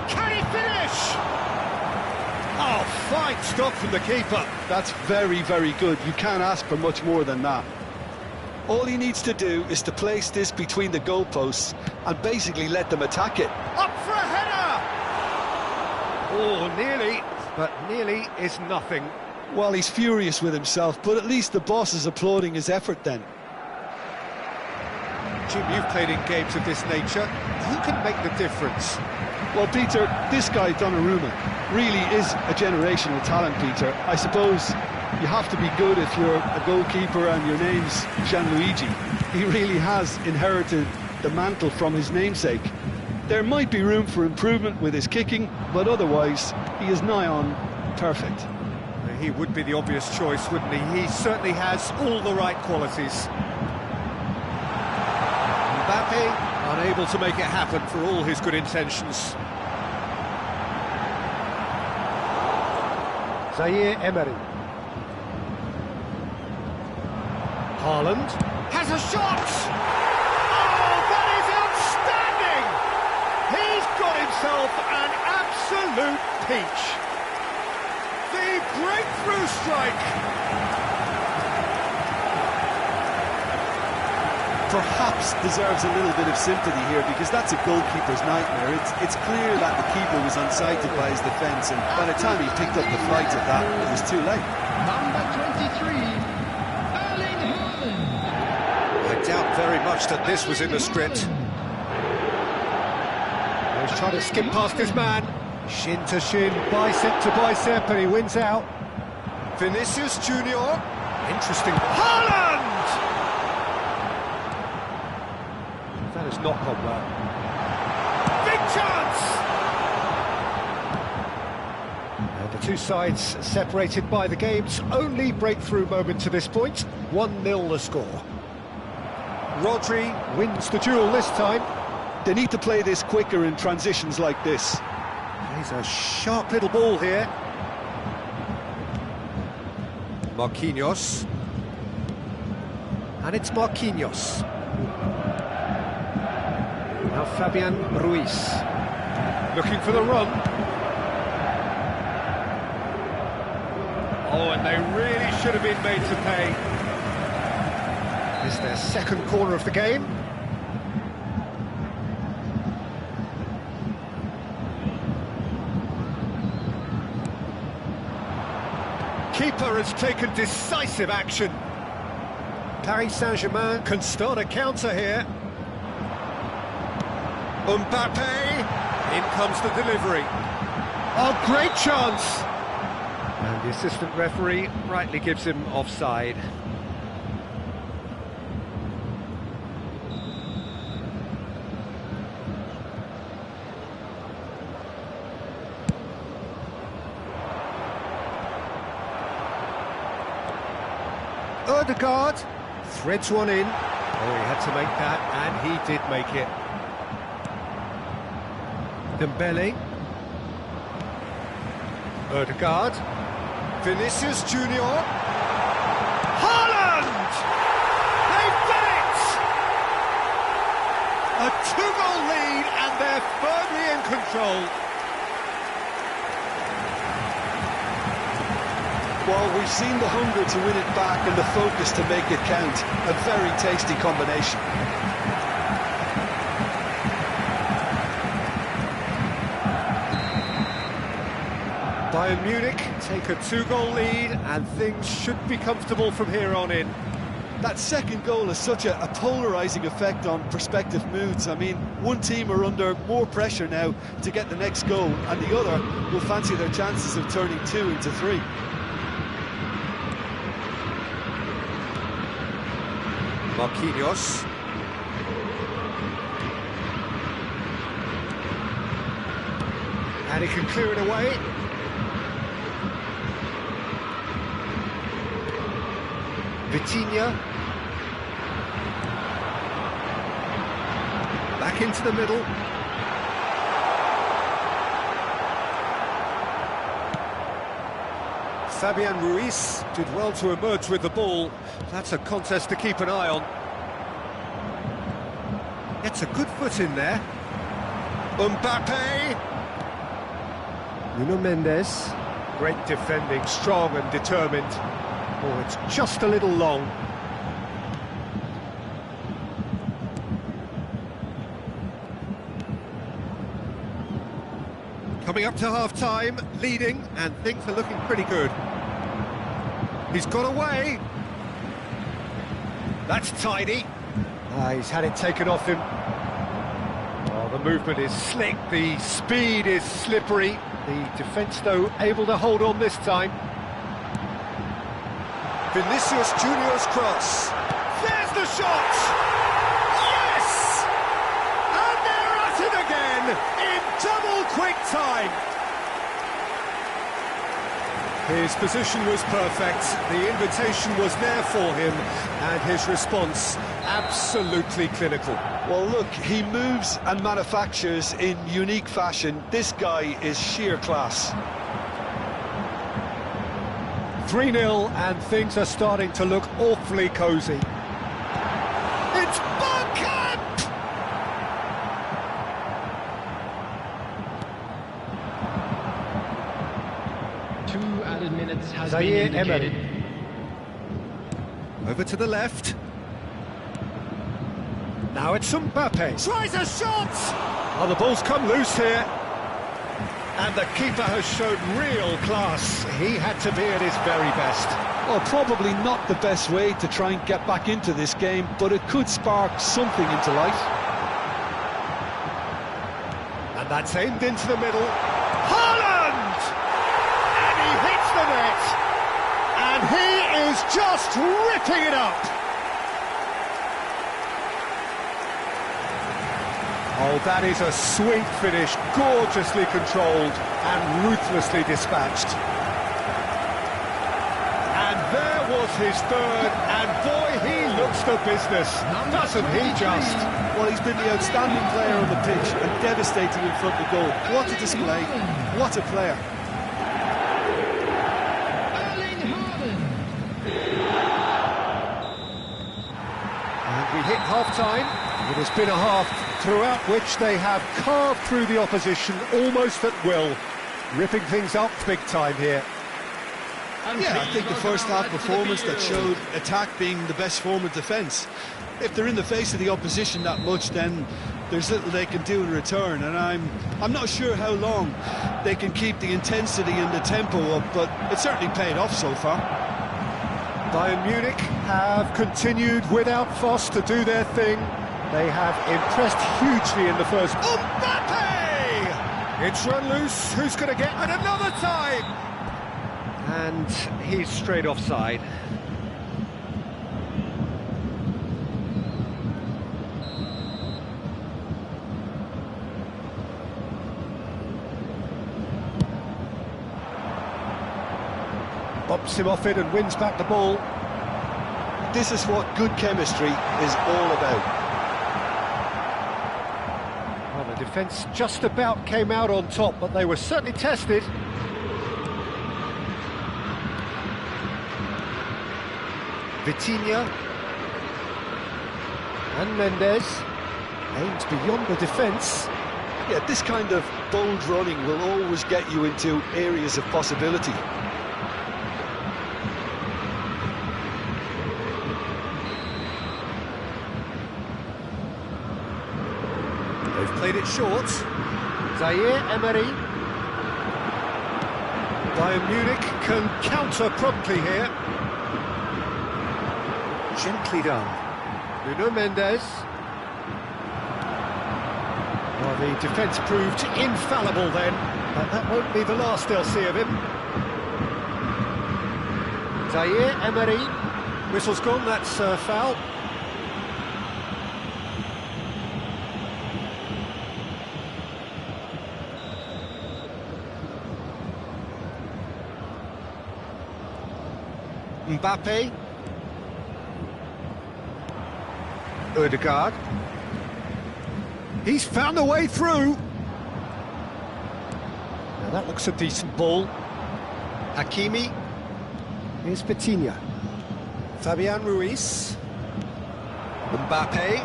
Can he finish? Oh, fine stop from the keeper. That's very, very good. You can't ask for much more than that. All he needs to do is to place this between the goalposts and basically let them attack it. Up for a header! Oh, nearly, but nearly is nothing. Well, he's furious with himself, but at least the boss is applauding his effort then. Jim, you've played in games of this nature. Who can make the difference? Well, Peter, this guy, Donnarumma, really is a generational talent, Peter. I suppose you have to be good if you're a goalkeeper and your name's Gianluigi. He really has inherited the mantle from his namesake. There might be room for improvement with his kicking, but otherwise, he is nigh on perfect. He would be the obvious choice, wouldn't he? He certainly has all the right qualities. Mbappe, unable to make it happen for all his good intentions. Zaire Emery. Haaland has a shot! Himself an absolute peach. The breakthrough strike. Perhaps deserves a little bit of sympathy here, because that's a goalkeeper's nightmare. It's clear that the keeper was unsighted by his defence, and by the time he picked up the flight of that, it was too late. Number 23, Erling Haaland. I doubt very much that this was in the script. He's trying to skip past his man. Shin to shin, bicep to bicep, and he wins out. Vinicius Junior. Interesting. Haaland! That has not gone well. Big chance! And the two sides separated by the game's only breakthrough moment to this point. 1-0 the score. Rodri wins the duel this time. They need to play this quicker in transitions like this. He's a sharp little ball here. Marquinhos. And it's Marquinhos. Now Fabian Ruiz. Looking for the run. Oh, and they really should have been made to pay. It's their second corner of the game. Keeper has taken decisive action. Paris Saint-Germain can start a counter here. Mbappe, in comes the delivery. Oh, great chance! And the assistant referee rightly gives him offside. Odegaard threads one in. Oh, he had to make that, and he did make it. Dembele. Odegaard. Vinicius Junior. Haaland! They've done it! A 2-goal lead, and they're firmly in control. Well, we've seen the hunger to win it back and the focus to make it count. A very tasty combination. Bayern Munich take a 2-goal lead, and things should be comfortable from here on in. That second goal has such a polarising effect on prospective moods. I mean, one team are under more pressure now to get the next goal, and the other will fancy their chances of turning 2 into 3. Marquinhos. And he can clear it away. Vitinha. Back into the middle. Fabian Ruiz did well to emerge with the ball. That's a contest to keep an eye on. Gets a good foot in there. Mbappe! Nuno Mendes. Great defending, strong and determined. Oh, it's just a little long. Coming up to half-time, leading, and things are looking pretty good. He's got away. That's tidy. He's had it taken off him. Oh, the movement is slick, the speed is slippery. The defence, though, able to hold on this time. Vinicius Junior's cross. There's the shot! Yes! And they're at it again in double quick time. His position was perfect, the invitation was there for him, and his response absolutely clinical. Well, look, he moves and manufactures in unique fashion. This guy is sheer class. 3-0, and things are starting to look awfully cosy. It's Bergkamp! 2 added minutes has Zaire been indicated. Emery. Over to the left. Now it's Mbappe. Tries a shot! Oh, the ball's come loose here. And the keeper has shown real class. He had to be at his very best. Well, probably not the best way to try and get back into this game, but it could spark something into life. And that's aimed into the middle. Haaland! And he hits the net. And he is just ripping it up. Oh, that is a sweet finish, gorgeously controlled and ruthlessly dispatched. And there was his third, and boy, he looks the business, doesn't he just? Well, he's been the outstanding player on the pitch and devastating in front of goal. What a display, what a player. And we hit half-time. It has been a half throughout which they have carved through the opposition almost at will, ripping things up big time here. Yeah, I think the first half performance that showed attack being the best form of defence. If they're in the face of the opposition that much, then there's little they can do in return, and I'm not sure how long they can keep the intensity and the tempo up, but it certainly paid off so far. Bayern Munich have continued without fuss to do their thing. They have impressed hugely in the first. Mbappe! It's run loose. Who's going to get it another time? And he's straight offside. Bops him off it and wins back the ball. this is what good chemistry is all about. Well, the defence just about came out on top, but they were certainly tested. Vitinha. And Mendes. Aims beyond the defence. Yeah, this kind of bold running will always get you into areas of possibility. They've played it short. Zaire Emery. Bayern Munich can counter promptly here. Gently done. Nuno Mendes. Well, the defence proved infallible then, but that won't be the last they'll see of him. Zaire Emery. Whistle's gone, that's foul. Mbappe. Ødegaard. He's found a way through. Now that looks a decent ball. Hakimi. Here's Vitinha. Fabian Ruiz. Mbappe.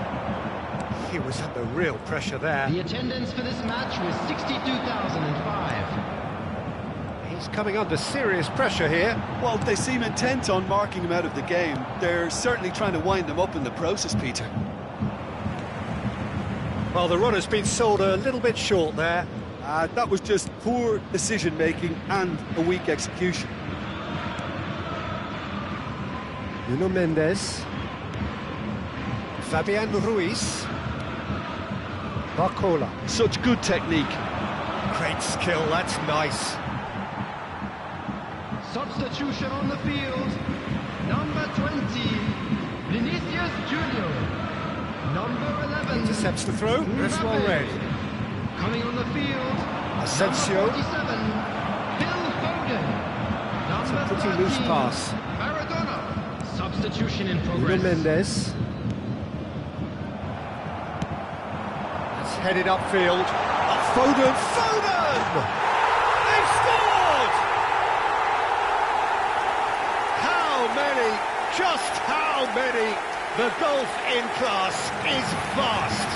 He was under real pressure there. The attendance for this match was 62,005. He's coming under serious pressure here. Well, they seem intent on marking him out of the game. They're certainly trying to wind him up in the process, Peter. Well, the run has been sold a little bit short there. That was just poor decision-making and a weak execution. Nuno Mendes. Fabian Ruiz. Barcola. Such good technique. Great skill, that's nice. Substitution on the field. Number 20, Vinicius Junior. Number 11. Intercepts the throw, that's well read. Coming on the field. Asensio. Number 47, Phil Foden. It's Number a pretty 13, loose pass. Maradona. Substitution in Nuno progress. Mendes. That's headed upfield. Foden! Foden! They've scored! How many? Just how many? The gulf in class is vast.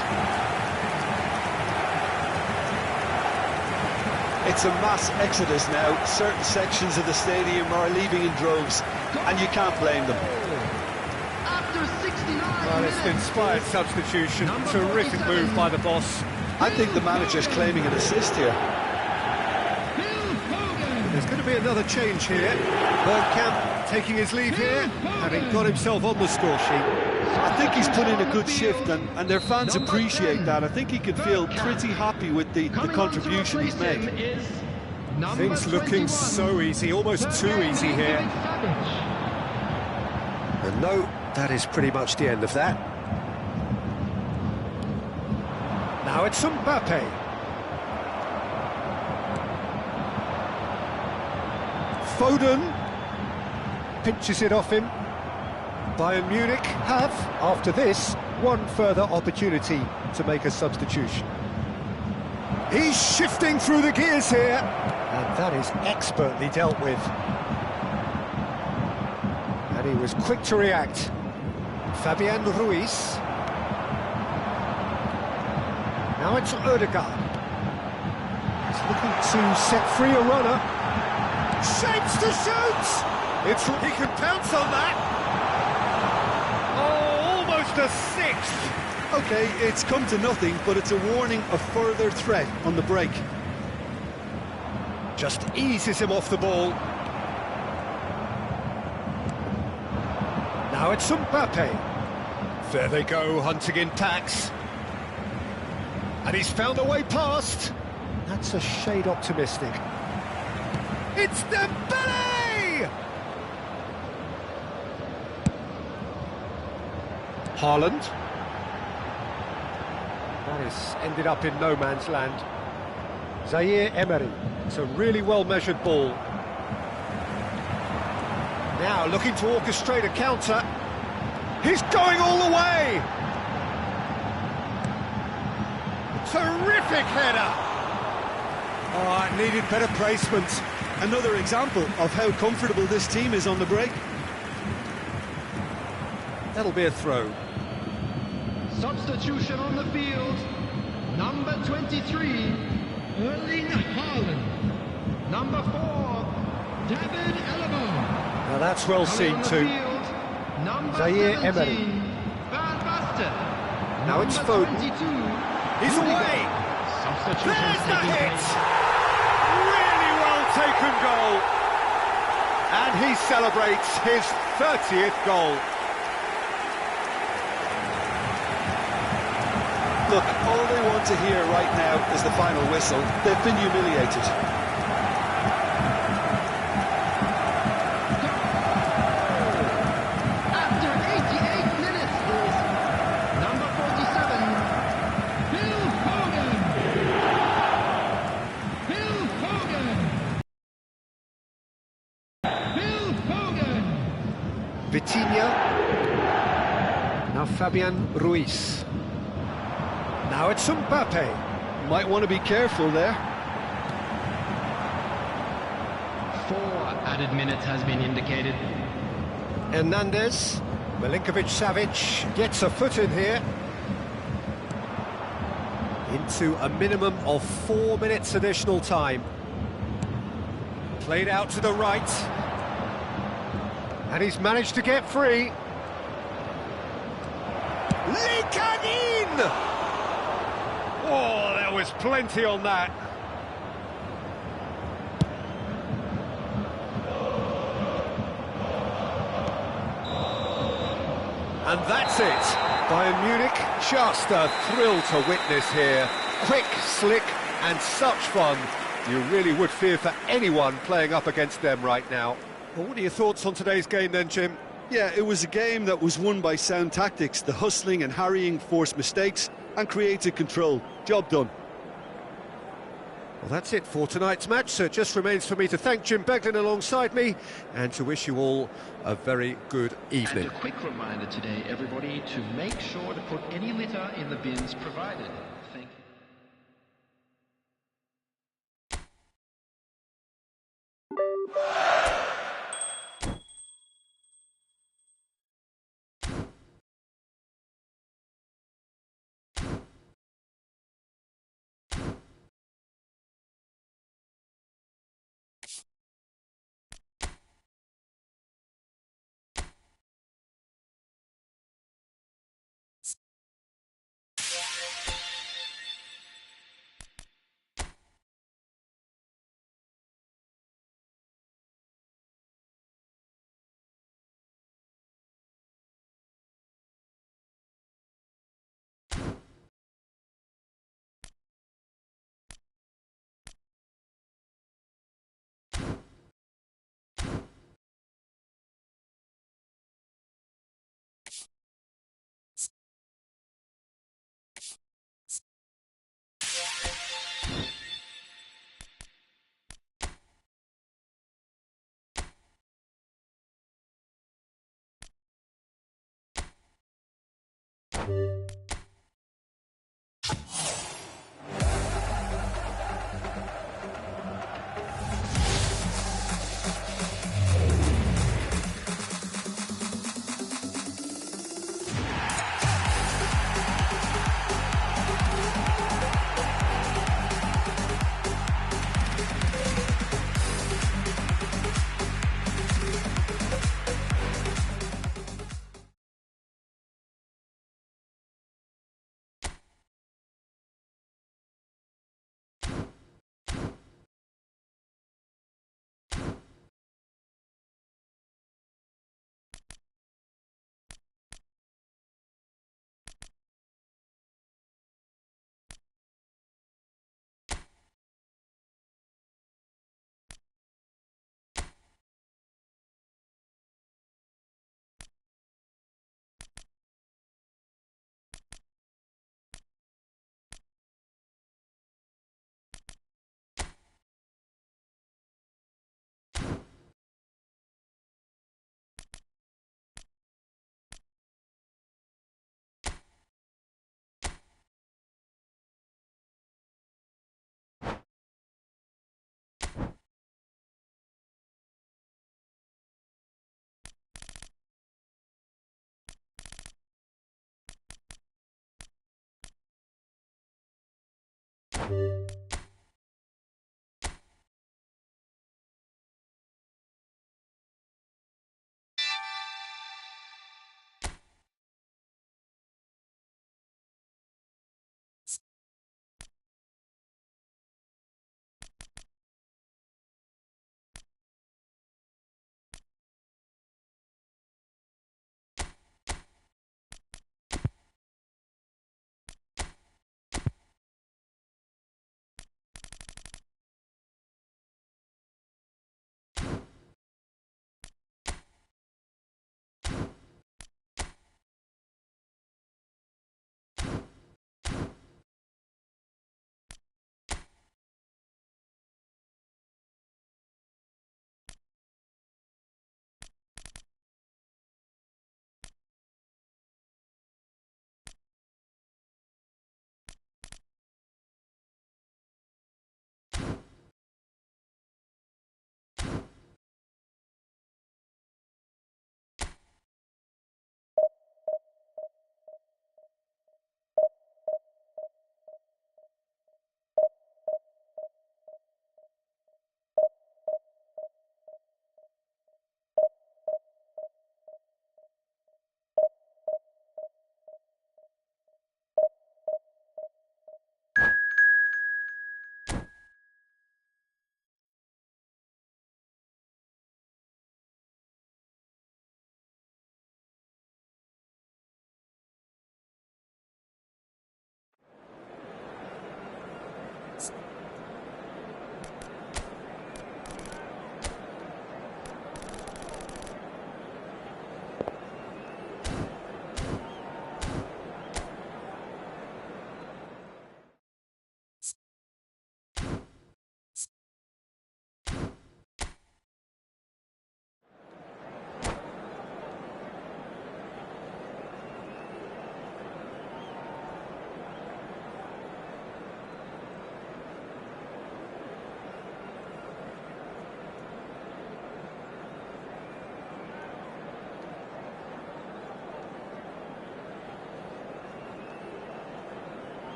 It's a mass exodus now. Certain sections of the stadium are leaving in droves, and you can't blame them. After 69 Well, it's an inspired substitution. Terrific move by the boss. I think the manager's claiming an assist here. Phil Foden. There's going to be another change here. Bergkamp taking his leave here, having got himself on the score sheet. I think he's put in a good shift, and their fans appreciate that. I think he can feel pretty happy with the contribution he's made. Things looking so easy, almost too easy here. And no, that is pretty much the end of that. Now it's Mbappe. Foden pinches it off him. Bayern Munich have, after this, one further opportunity to make a substitution. He's shifting through the gears here, and that is expertly dealt with. And he was quick to react. Fabian Ruiz. Now it's Ødegaard. He's looking to set free a runner. Shapes to shoot! He can pounce on that! Oh, almost a sixth! Okay, it's come to nothing, but it's a warning of further threat on the break. Just eases him off the ball. Now it's Mbappe. There they go, hunting in packs. And he's found a way past. That's a shade optimistic. It's Dembele! Haaland. That has ended up in no man's land. Zaire Emery. It's a really well-measured ball. Now looking to orchestrate a counter. He's going all the way! Terrific header! Oh, it needed better placement. Another example of how comfortable this team is on the break. That'll be a throw. Substitution on the field. Number 23, Erling Haaland. Number 4, David Alaba. Now that's well seen too. Number Zaire 17, Emery. Van Basten. Now it's Number Foden. 22, He's away! There's the hit! Really well taken goal. And he celebrates his 30th goal. Look, all they want to hear right now is the final whistle. They've been humiliated. After 88 minutes is number 47, Bill Hogan. Bill Hogan. Bill Hogan. Vitinha. Now Fabian Ruiz. Now it's Mbappe. Might want to be careful there. 4 added minutes has been indicated. Hernandez. Milinkovic-Savic gets a foot in here. Into a minimum of 4 minutes additional time. Played out to the right. And he's managed to get free. Likanin! Oh, there was plenty on that. And that's it. Bayern Munich, just a thrill to witness here. Quick, slick, and such fun. You really would fear for anyone playing up against them right now. Well, what are your thoughts on today's game then, Jim? Yeah, it was a game that was won by sound tactics. The hustling and harrying forced mistakes and created control. Job done. Well, that's it for tonight's match, so it just remains for me to thank Jim Beglin alongside me and to wish you all a very good evening. And a quick reminder today, everybody, to make sure to put any litter in the bins provided. Thank you.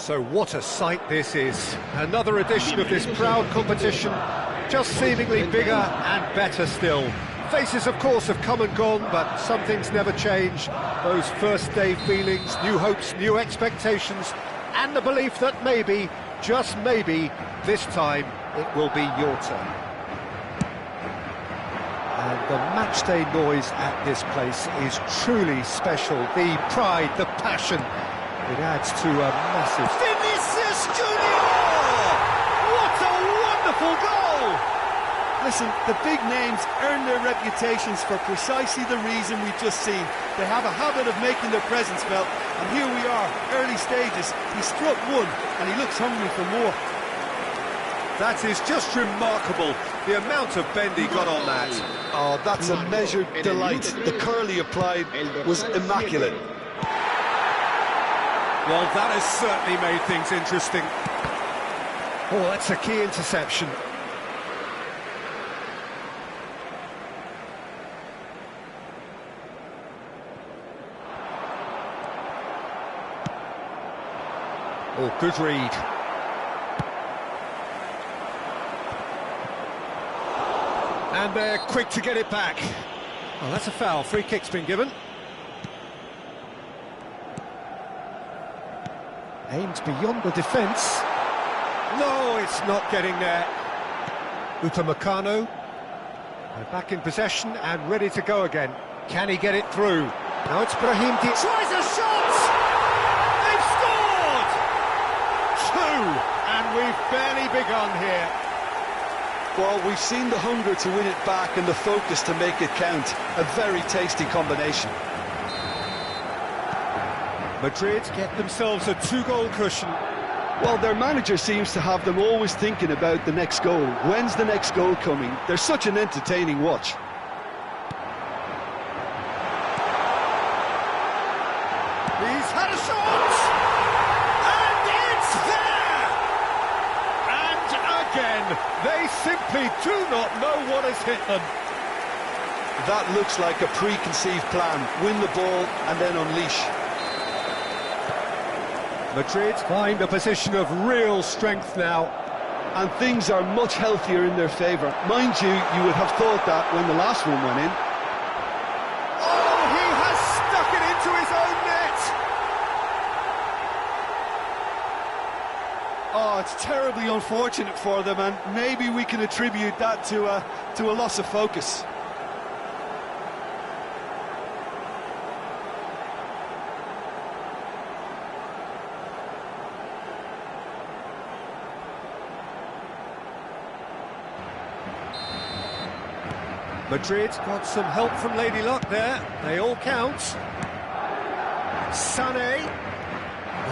So what a sight this is. Another edition of this proud competition, just seemingly bigger and better still. Faces, of course, have come and gone, but some things never change. Those first day feelings, new hopes, new expectations, and the belief that maybe, just maybe, this time it will be your turn. And the matchday noise at this place is truly special. The pride, the passion, it adds to a massive... Vinicius Junior! What a wonderful goal! Listen, the big names earn their reputations for precisely the reason we've just seen. They have a habit of making their presence felt, and here we are, early stages. He struck one, and he looks hungry for more. That is just remarkable, the amount of bend he got on that. Oh, that's a measured delight. The curl he applied was immaculate. Well, that has certainly made things interesting. Oh, that's a key interception. Oh, good read. And they're quick to get it back. Well, that's a foul. Free kick's been given. Aimed beyond the defence. No, it's not getting there. Upamecano. They're back in possession and ready to go again. Can he get it through? Now it's Brahim Diaz. Tries a shot! They've scored! Two! And we've barely begun here. Well, we've seen the hunger to win it back and the focus to make it count. A very tasty combination. Madrid get themselves a two-goal cushion. Well, their manager seems to have them always thinking about the next goal. When's the next goal coming? They're such an entertaining watch. He's had a shot! And it's there! And again, they simply do not know what has hit them. That looks like a preconceived plan. Win the ball and then unleash. Madrid find a position of real strength now. And things are much healthier in their favour. Mind you, you would have thought that when the last one went in. Oh, he has stuck it into his own net! Oh, it's terribly unfortunate for them, and maybe we can attribute that to a loss of focus. Madrid got some help from Lady Luck there. They all count. Sané.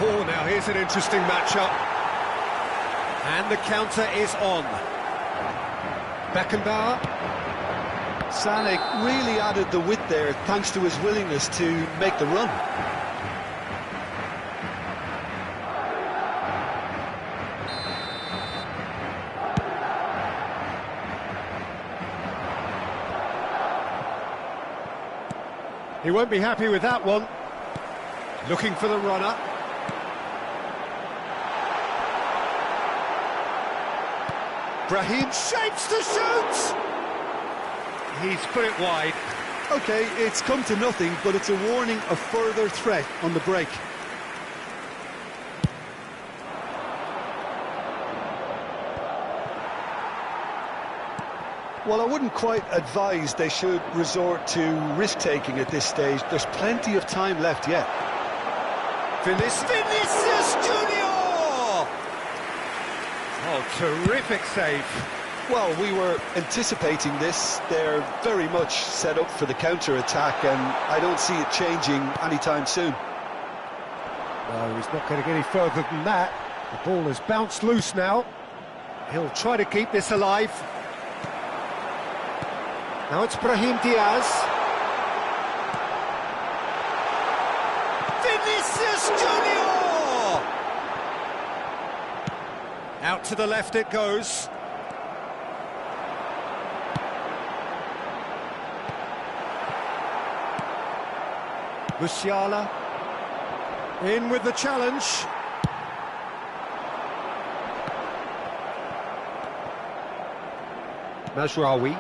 Oh, now here's an interesting matchup. And the counter is on. Beckenbauer. Sané really added the width there thanks to his willingness to make the run. He won't be happy with that one. Looking for the runner. Brahim shapes to shoot! He's put it wide. OK, it's come to nothing, but it's a warning of further threat on the break. Well, I wouldn't quite advise they should resort to risk-taking at this stage. There's plenty of time left yet. Vinicius Junior! Oh, terrific save. Well, we were anticipating this. They're very much set up for the counter-attack, and I don't see it changing anytime soon. No, he's not getting any further than that. The ball has bounced loose now. He'll try to keep this alive. Now it's Brahim Diaz. Vinicius Junior! Out to the left it goes. Musiala. In with the challenge. Mazraoui.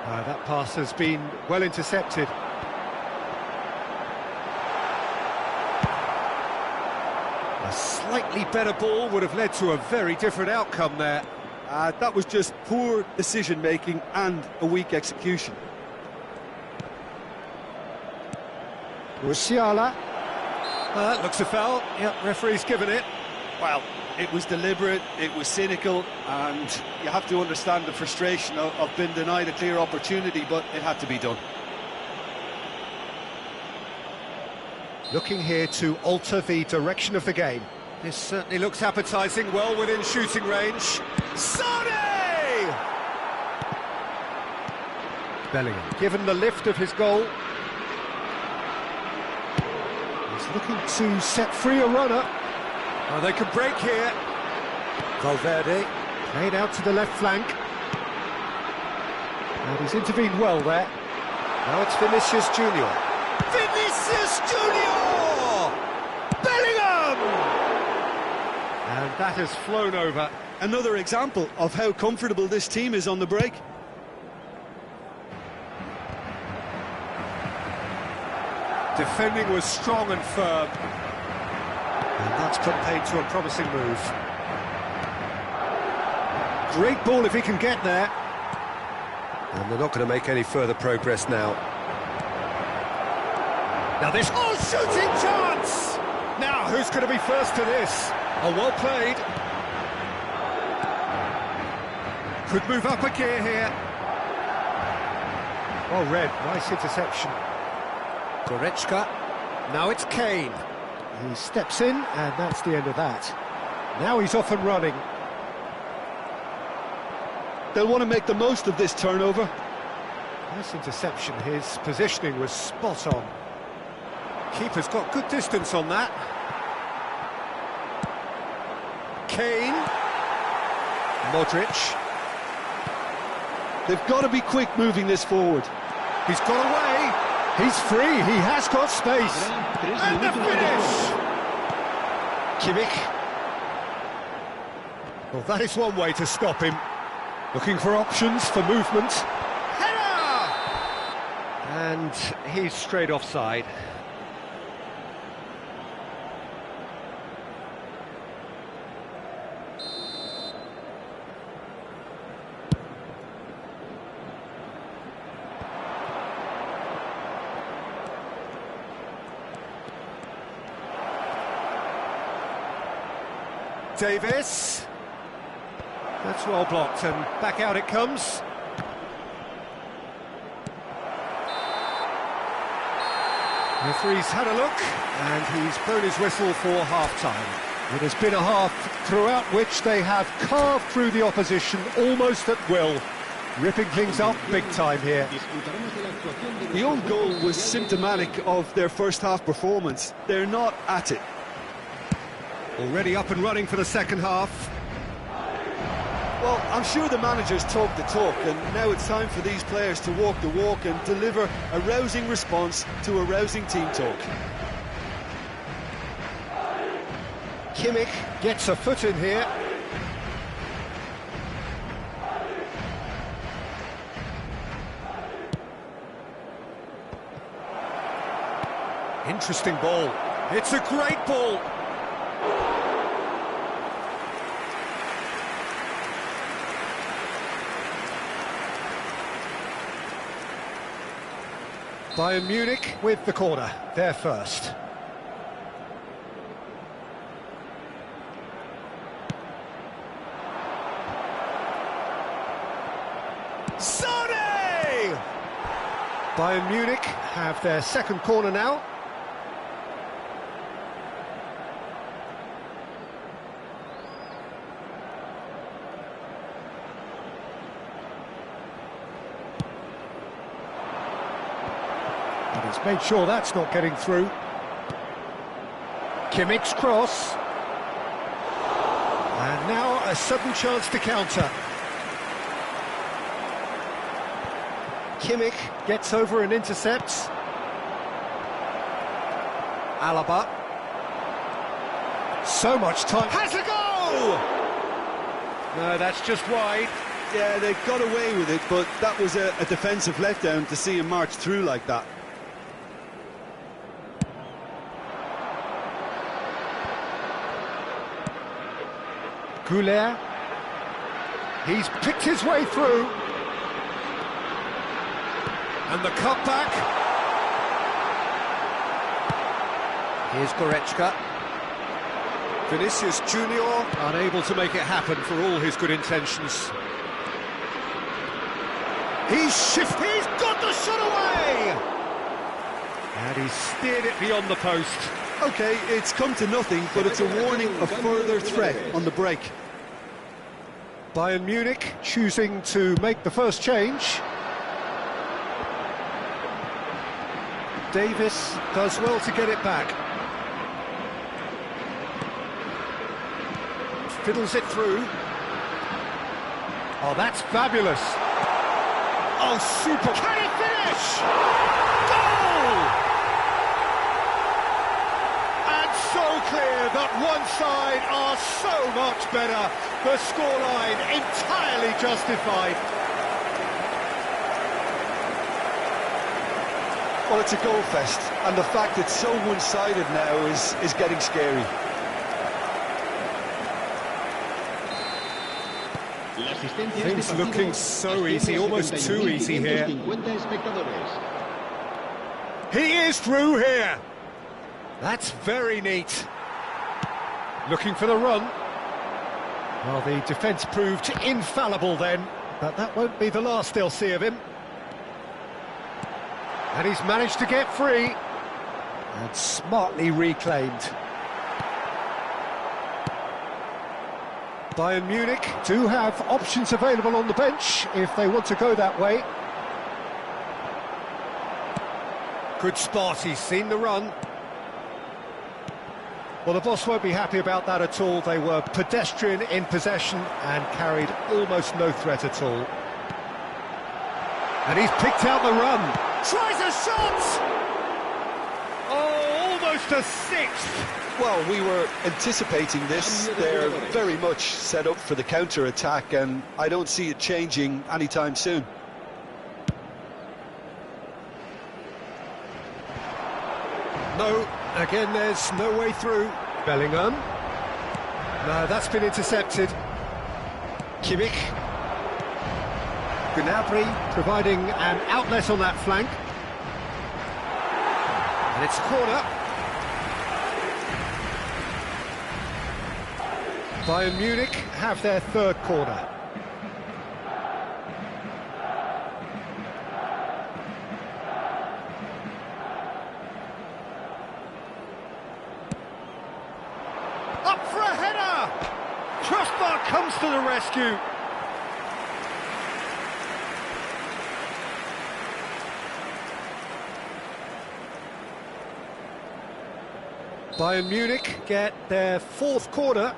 That pass has been well intercepted. A slightly better ball would have led to a very different outcome there. That was just poor decision-making and a weak execution. Musiala. That looks a foul. Yep, referee's given it. Well, it was deliberate, it was cynical, and you have to understand the frustration of being denied a clear opportunity, but it had to be done. Looking here to alter the direction of the game. This certainly looks appetising, well within shooting range. Sané! Bellingham, given the lift of his goal. He's looking to set free a runner. Oh, they can break here. Valverde, played out to the left flank. And he's intervened well there. Now it's Vinicius Junior. Vinicius Junior! Bellingham! And that has flown over. Another example of how comfortable this team is on the break. Defending was strong and firm. And that's put paid to a promising move. Great ball if he can get there. And they're not going to make any further progress now. Now this... Oh, shooting chance! Now, who's going to be first to this? Oh, well played. Could move up a gear here. Well read, nice interception. Goretzka. Now it's Kane. He steps in, and that's the end of that. Now he's off and running. They'll want to make the most of this turnover. Nice interception, his positioning was spot on. Keeper's got good distance on that. Kane. Modric. They've got to be quick moving this forward. He's got away. He's free. He has got space. And the finish. Kimmich. Well, that is one way to stop him. Looking for options for movement. Header! And he's straight offside. Davis. That's well blocked, and back out it comes. The referee's had a look, and he's blown his whistle for half-time. It has been a half throughout which they have carved through the opposition almost at will, ripping things up big time here. The own goal was symptomatic of their first half performance. They're not at it. Already up and running for the second half. Well, I'm sure the managers talk the talk, and now it's time for these players to walk the walk and deliver a rousing response to a rousing team talk. Kimmich gets a foot in here. Interesting ball. It's a great ball. Bayern Munich with the corner, they're first. Sane! Bayern Munich have their second corner now. But he's made sure that's not getting through. Kimmich's cross. And now a sudden chance to counter. Kimmich gets over and intercepts. Alaba. So much time. Has a go! No, that's just wide. Yeah, they got away with it, but that was a defensive letdown to see him march through like that. Goulet. He's picked his way through. And the cutback. Here's Goretzka. Vinicius Junior unable to make it happen for all his good intentions. He's got the shot away! And he's steered it beyond the post. Okay, it's come to nothing, but it's a warning of further threat on the break. Bayern Munich choosing to make the first change. Davis does well to get it back. Fiddles it through. Oh, that's fabulous. Oh, super. Can he finish? Goal! And so clear that one side are so much better. The scoreline entirely justified. Well, it's a goal fest, and the fact it's so one-sided now is getting scary. Things looking so easy, almost too easy here. He is through here. That's very neat. Looking for the run. Well, the defence proved infallible then, but that won't be the last they'll see of him. And he's managed to get free. And smartly reclaimed. Bayern Munich do have options available on the bench if they want to go that way. Good spot, he's seen the run. Well, the boss won't be happy about that at all. They were pedestrian in possession and carried almost no threat at all. And he's picked out the run. Tries a shot! Oh, almost a sixth. Well, we were anticipating this. They're very much set up for the counter-attack, and I don't see it changing anytime soon. No, again, there's no way through. Bellingham. No, that's been intercepted. Kimmich. Gnabry providing an outlet on that flank. And it's a corner. Bayern Munich have their third corner. Up for a header! Crossbar comes to the rescue. Bayern Munich get their fourth corner.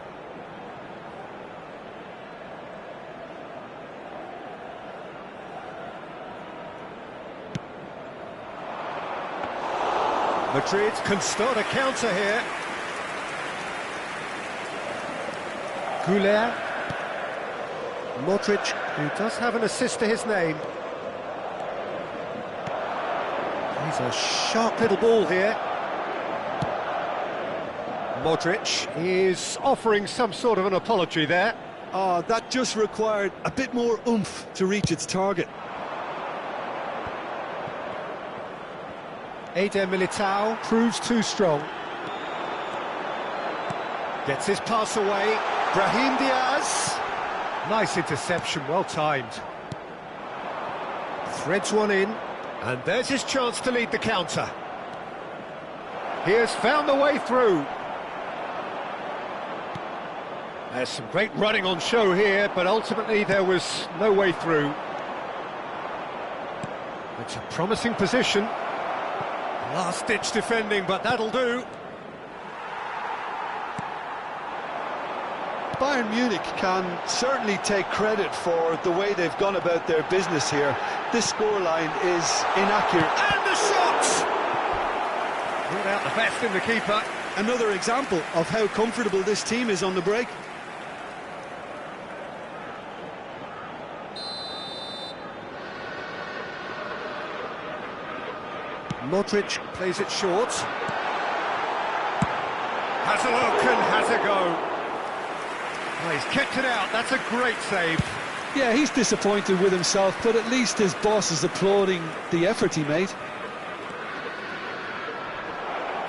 Madrid can start a counter here. Goulet. Modric, who does have an assist to his name. He's a sharp little ball here. Modric is offering some sort of an apology there. That just required a bit more oomph to reach its target. Eder Militao proves too strong. Gets his pass away. Brahim Diaz. Nice interception, well timed. Threads one in, and there's his chance to lead the counter. He has found the way through. There's some great running on show here, but ultimately there was no way through. It's a promising position. Last-ditch defending, but that'll do. Bayern Munich can certainly take credit for the way they've gone about their business here. This scoreline is inaccurate. And the shot! Brought out the best in the keeper. Another example of how comfortable this team is on the break. Modric plays it short. Has a look and has a go. Oh, he's kept it out, that's a great save. Yeah, he's disappointed with himself, but at least his boss is applauding the effort he made.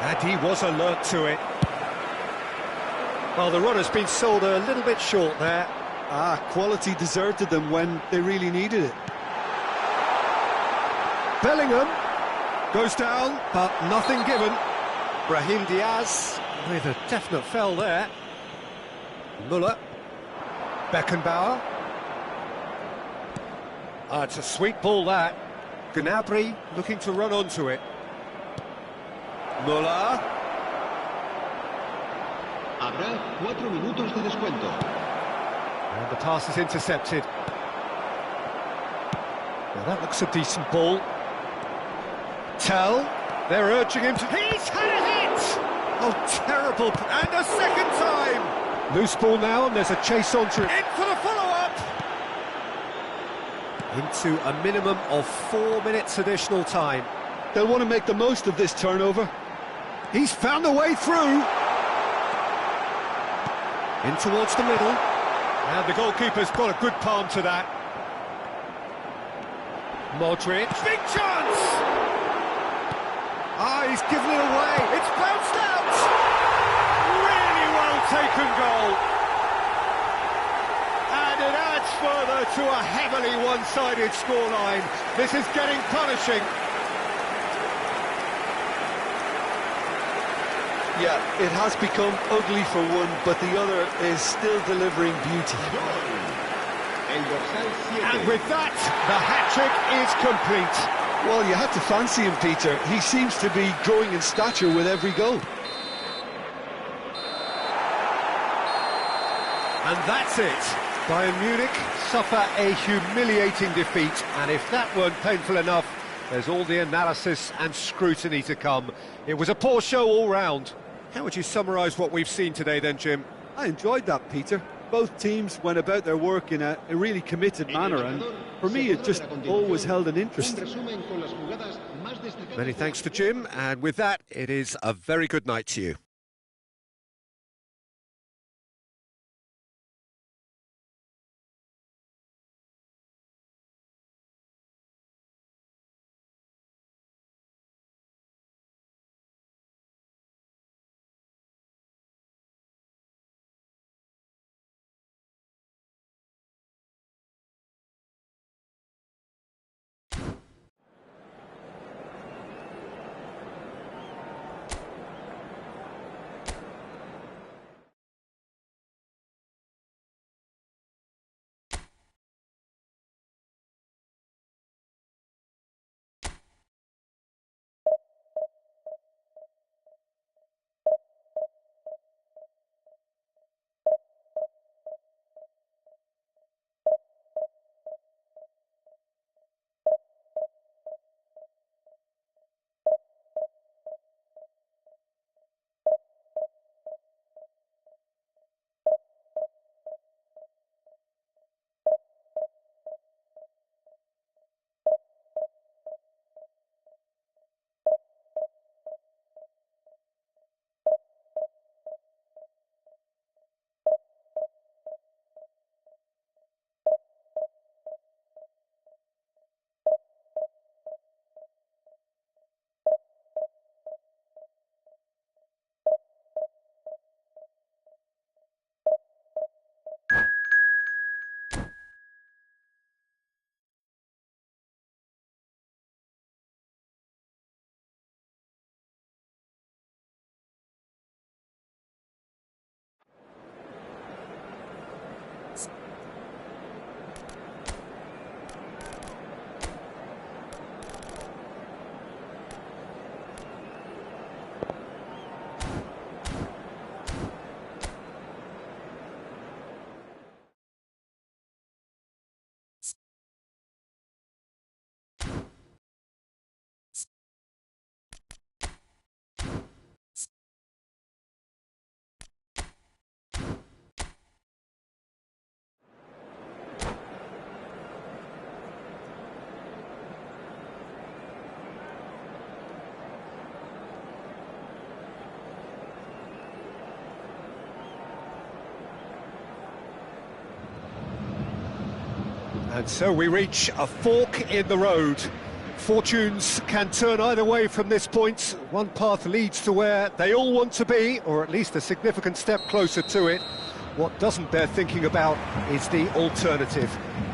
And he was alert to it. Well, the run has been sold a little bit short there. Quality deserted them when they really needed it. Bellingham goes down, but nothing given. Brahim Diaz with a definite foul there. Müller. Beckenbauer. It's a sweet ball, that. Gnabry looking to run onto it. Müller. Habrá 4 minutos de descuento. And the pass is intercepted. Well, that looks a decent ball. Tell, they're urging him to... He's had a hit! Oh, terrible, and a second time! Loose ball now, and there's a chase onto it. In for the follow-up! Into a minimum of 4 minutes additional time. They'll want to make the most of this turnover. He's found a way through! In towards the middle. And the goalkeeper's got a good palm to that. Modric. Big chance! Ah, he's given it away. It's bounced out. Really well taken goal. And it adds further to a heavily one-sided scoreline. This is getting punishing. Yeah, it has become ugly for one, but the other is still delivering beauty. And with that, the hat-trick is complete. Well, you had to fancy him, Peter. He seems to be growing in stature with every goal. And that's it. Bayern Munich suffer a humiliating defeat, and if that weren't painful enough, there's all the analysis and scrutiny to come. It was a poor show all round. How would you summarise what we've seen today then, Jim? I enjoyed that, Peter. Both teams went about their work in a really committed manner, and for me it just always held an interest. Many thanks to Jim, and with that, it is a very good night to you. And so we reach a fork in the road. Fortunes can turn either way from this point. One path leads to where they all want to be, or at least a significant step closer to it. What doesn't bear thinking about is the alternative.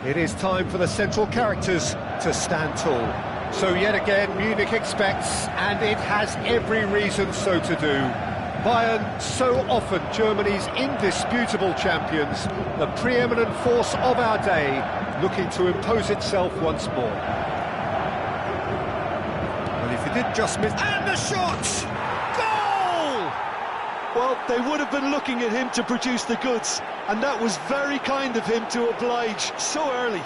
It is time for the central characters to stand tall. So yet again, Munich expects, and it has every reason so to do. Bayern, so often Germany's indisputable champions, the preeminent force of our day, looking to impose itself once more. Well, if he did just miss... And the shot! Goal! Well, they would have been looking at him to produce the goods, and that was very kind of him to oblige so early.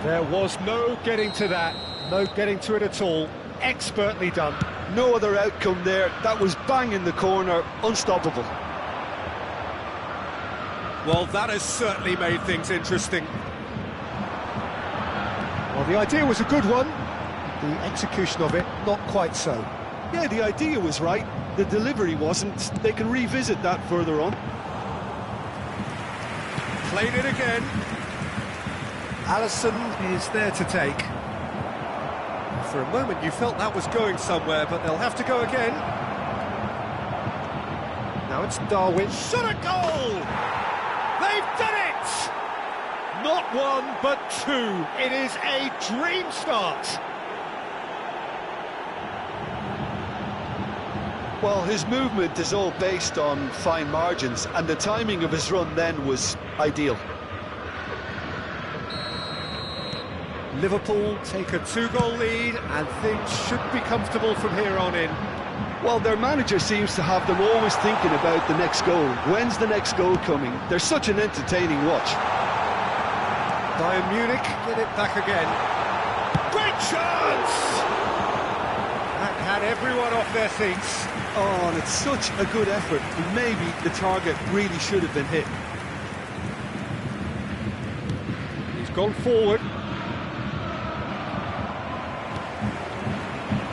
There was no getting to that, no getting to it at all. Expertly done. No other outcome there. That was bang in the corner, unstoppable. Well, that has certainly made things interesting. Well, the idea was a good one. The execution of it, not quite so. Yeah, the idea was right. The delivery wasn't. They can revisit that further on. Played it again. Alisson is there to take. For a moment you felt that was going somewhere, but they'll have to go again. Now it's Darwin. Shot a goal! They've done it! Not one, but two. It is a dream start. Well, his movement is all based on fine margins, and the timing of his run then was ideal. Liverpool take a 2-goal lead, and things should be comfortable from here on in. Well, their manager seems to have them always thinking about the next goal. When's the next goal coming? They're such an entertaining watch. Bayern Munich get it back again. Great chance! That had everyone off their seats. Oh, and it's such a good effort. And maybe the target really should have been hit. He's gone forward.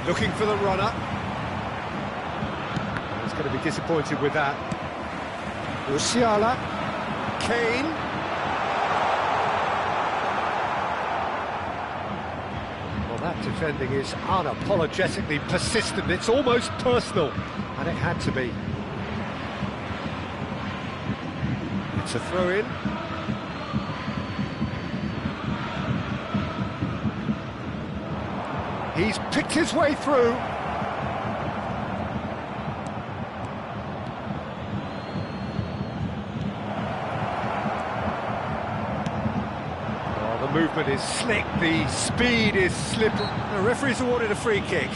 Looking for the runner. He's going to be disappointed with that. Musiala. Kane. Well, that defending is unapologetically persistent. It's almost personal, and it had to be. It's a throw-in. He's picked his way through. Oh, the movement is slick, the speed is slippery. The referee's awarded a free kick.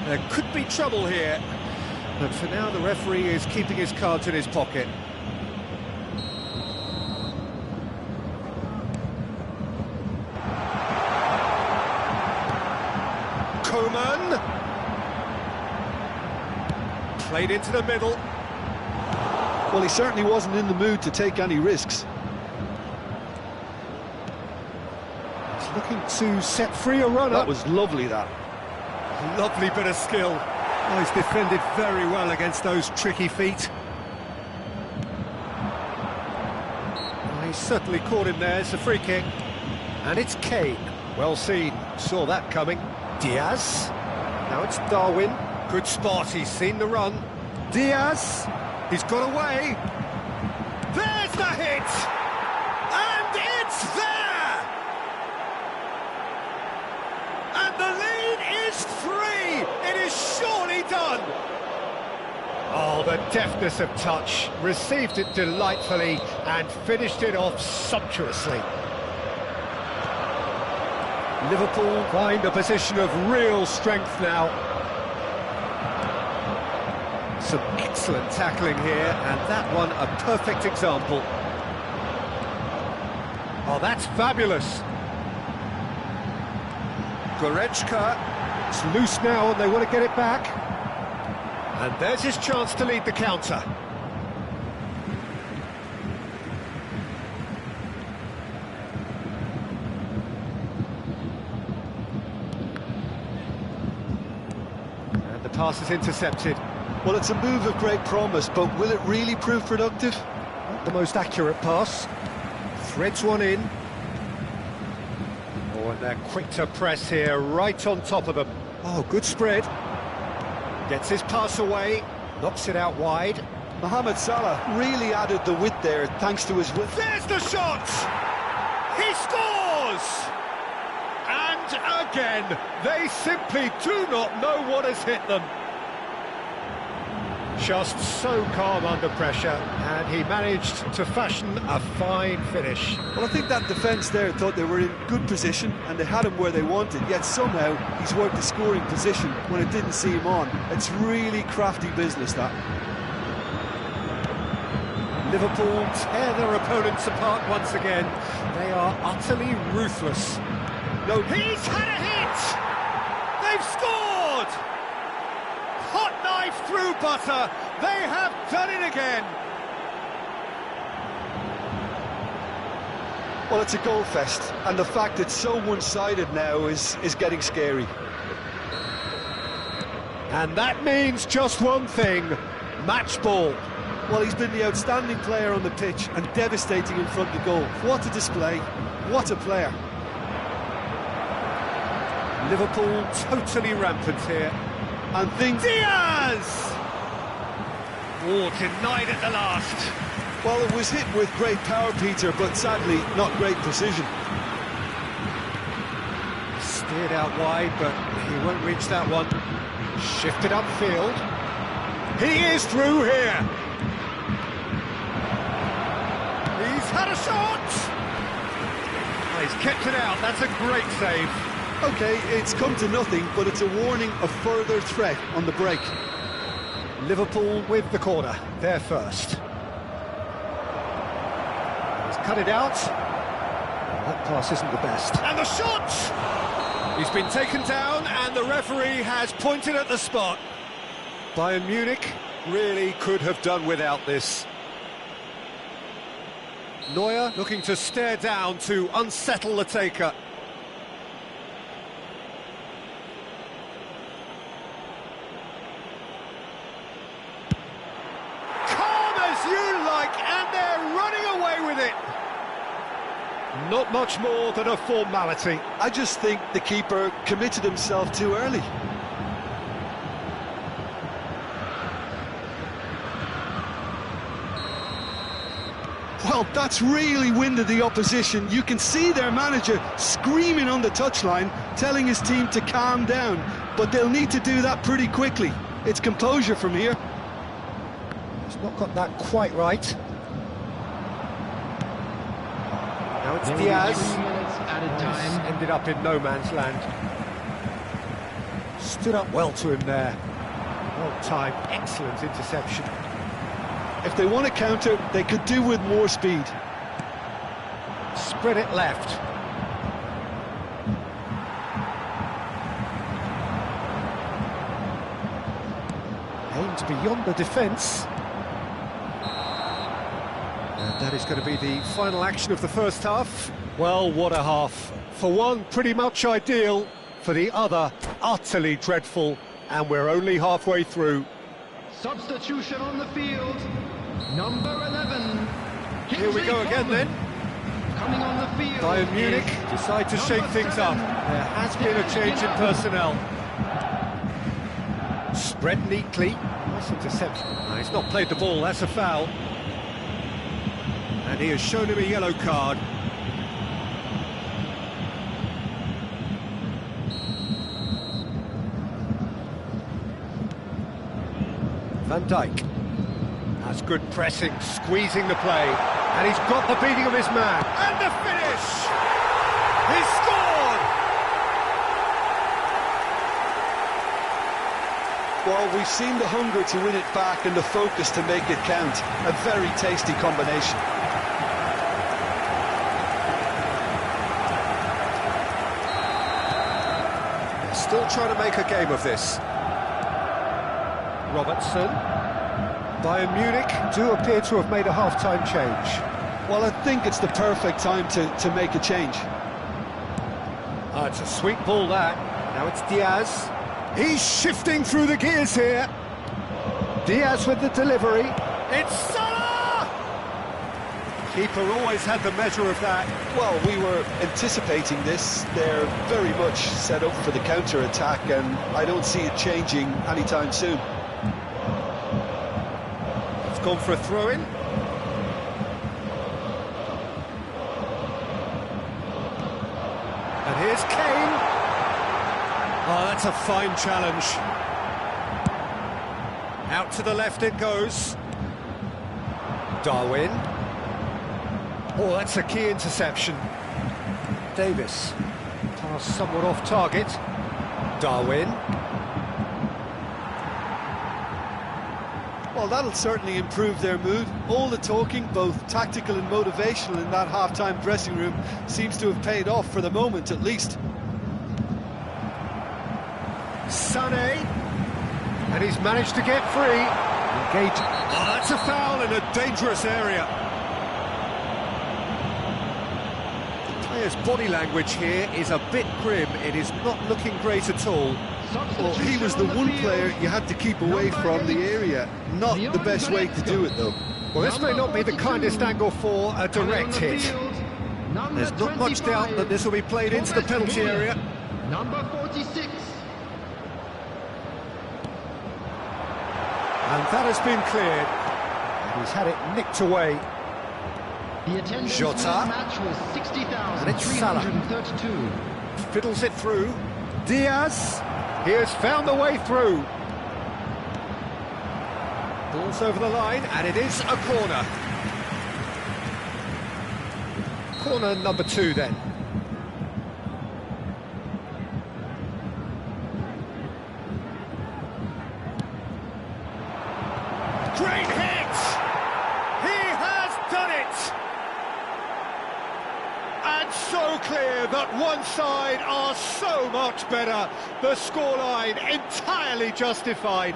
There could be trouble here, but for now the referee is keeping his cards in his pocket. Played into the middle. Well, he certainly wasn't in the mood to take any risks. He's looking to set free a runner. That was lovely, that. Lovely bit of skill. Oh, he's defended very well against those tricky feet. Oh, he's certainly caught him there. It's a free kick. And it's Kane. Well seen. Saw that coming. Diaz. Now it's Darwin. Good spot, he's seen the run. Diaz, he's got away. There's the hit! And it's there! And the lead is 3! It is surely done! Oh, the deftness of touch. Received it delightfully and finished it off sumptuously. Liverpool find a position of real strength now. Some excellent tackling here, and that one a perfect example. Oh, that's fabulous. Goretzka, it's loose now and they want to get it back. And there's his chance to lead the counter. And the pass is intercepted. Well, it's a move of great promise, but will it really prove productive? Not the most accurate pass. Threads one in. Oh, and they're quick to press here, right on top of them. Oh, good spread. Gets his pass away, knocks it out wide. Mohamed Salah really added the width there, thanks to his width. There's the shot! He scores! And again, they simply do not know what has hit them. Just so calm under pressure, and he managed to fashion a fine finish. Well, I think that defence there thought they were in good position and they had him where they wanted, yet somehow he's worked the scoring position when it didn't see him on. It's really crafty business, that. Liverpool tear their opponents apart once again. They are utterly ruthless. No, he's had a hit! They've scored! Hot knife through butter. They have done it again. Well, it's a goal fest, and the fact it's so one-sided now is getting scary. And that means just one thing, match ball. Well, he's been the outstanding player on the pitch and devastating in front of goal. What a display, what a player. Liverpool totally rampant here. And things... Diaz! Oh, denied at the last. Well, it was hit with great power, Peter, but sadly, not great precision. Steered out wide, but he won't reach that one. Shifted upfield. He is through here. He's had a shot! Oh, he's kept it out, that's a great save. OK, it's come to nothing, but it's a warning of further threat on the break. Liverpool with the corner, they're first. He's cut it out. That pass isn't the best. And the shot! He's been taken down and the referee has pointed at the spot. Bayern Munich really could have done without this. Neuer looking to stare down to unsettle the taker. Calm as you like, and they're running away with it. Not much more than a formality. I just think the keeper committed himself too early. Well, that's really winded the opposition. You can see their manager screaming on the touchline, telling his team to calm down, but they'll need to do that pretty quickly. It's composure from here. He's not got that quite right. Now it's Diaz. 3 minutes added time. Ended up in no man's land. Stood up well to him there. Well timed, excellent interception. If they want to counter, they could do with more speed. Spread it left. Aimed beyond the defence. And that is going to be the final action of the first half. Well, what a half. For one, pretty much ideal. For the other, utterly dreadful. And we're only halfway through. Substitution on the field. Number 11. Here we go again then. Coming on the field. Bayern Munich decide to shake things up. There has been a change in personnel. Spread neatly. Nice interception. No, he's not played the ball, that's a foul. And he has shown him a yellow card. Van Dijk. That's good pressing, squeezing the play. And he's got the beating of his man. And the finish! He's scored! Well, we've seen the hunger to win it back and the focus to make it count. A very tasty combination. They're still trying to make a game of this. Robertson. Bayern Munich do appear to have made a half-time change. Well, I think it's the perfect time to make a change. Oh, it's a sweet ball, that. Now it's Diaz. He's shifting through the gears here. Diaz with the delivery. It's Salah! Keeper always had the measure of that. Well, we were anticipating this. They're very much set up for the counter-attack, and I don't see it changing anytime soon. It's gone for a throw-in. And here's Kane. Oh, that's a fine challenge. Out to the left it goes. Darwin. Oh, that's a key interception. Davis. Pass somewhat off target. Darwin. Well, that'll certainly improve their mood. All the talking, both tactical and motivational, in that half-time dressing room seems to have paid off for the moment, at least. Sané. And he's managed to get free. Engage. Oh, that's a foul in a dangerous area. The player's body language here is a bit grim. It is not looking great at all. Well, he was the one player you had to keep away from the area. Not the best way to do it, though. Well, this may not be the kindest angle for a direct hit. There's not much doubt that this will be played into the penalty area. number 46. And that has been cleared. And he's had it nicked away. The attendance for this Jota. match was And it's Salah. 60,332. Fiddles it through. Diaz. He has found the way through. Ball's over the line, and it is a corner. Corner number 2 then. Great hit! He has done it! And so clear that one side are so much better. The scoreline entirely justified.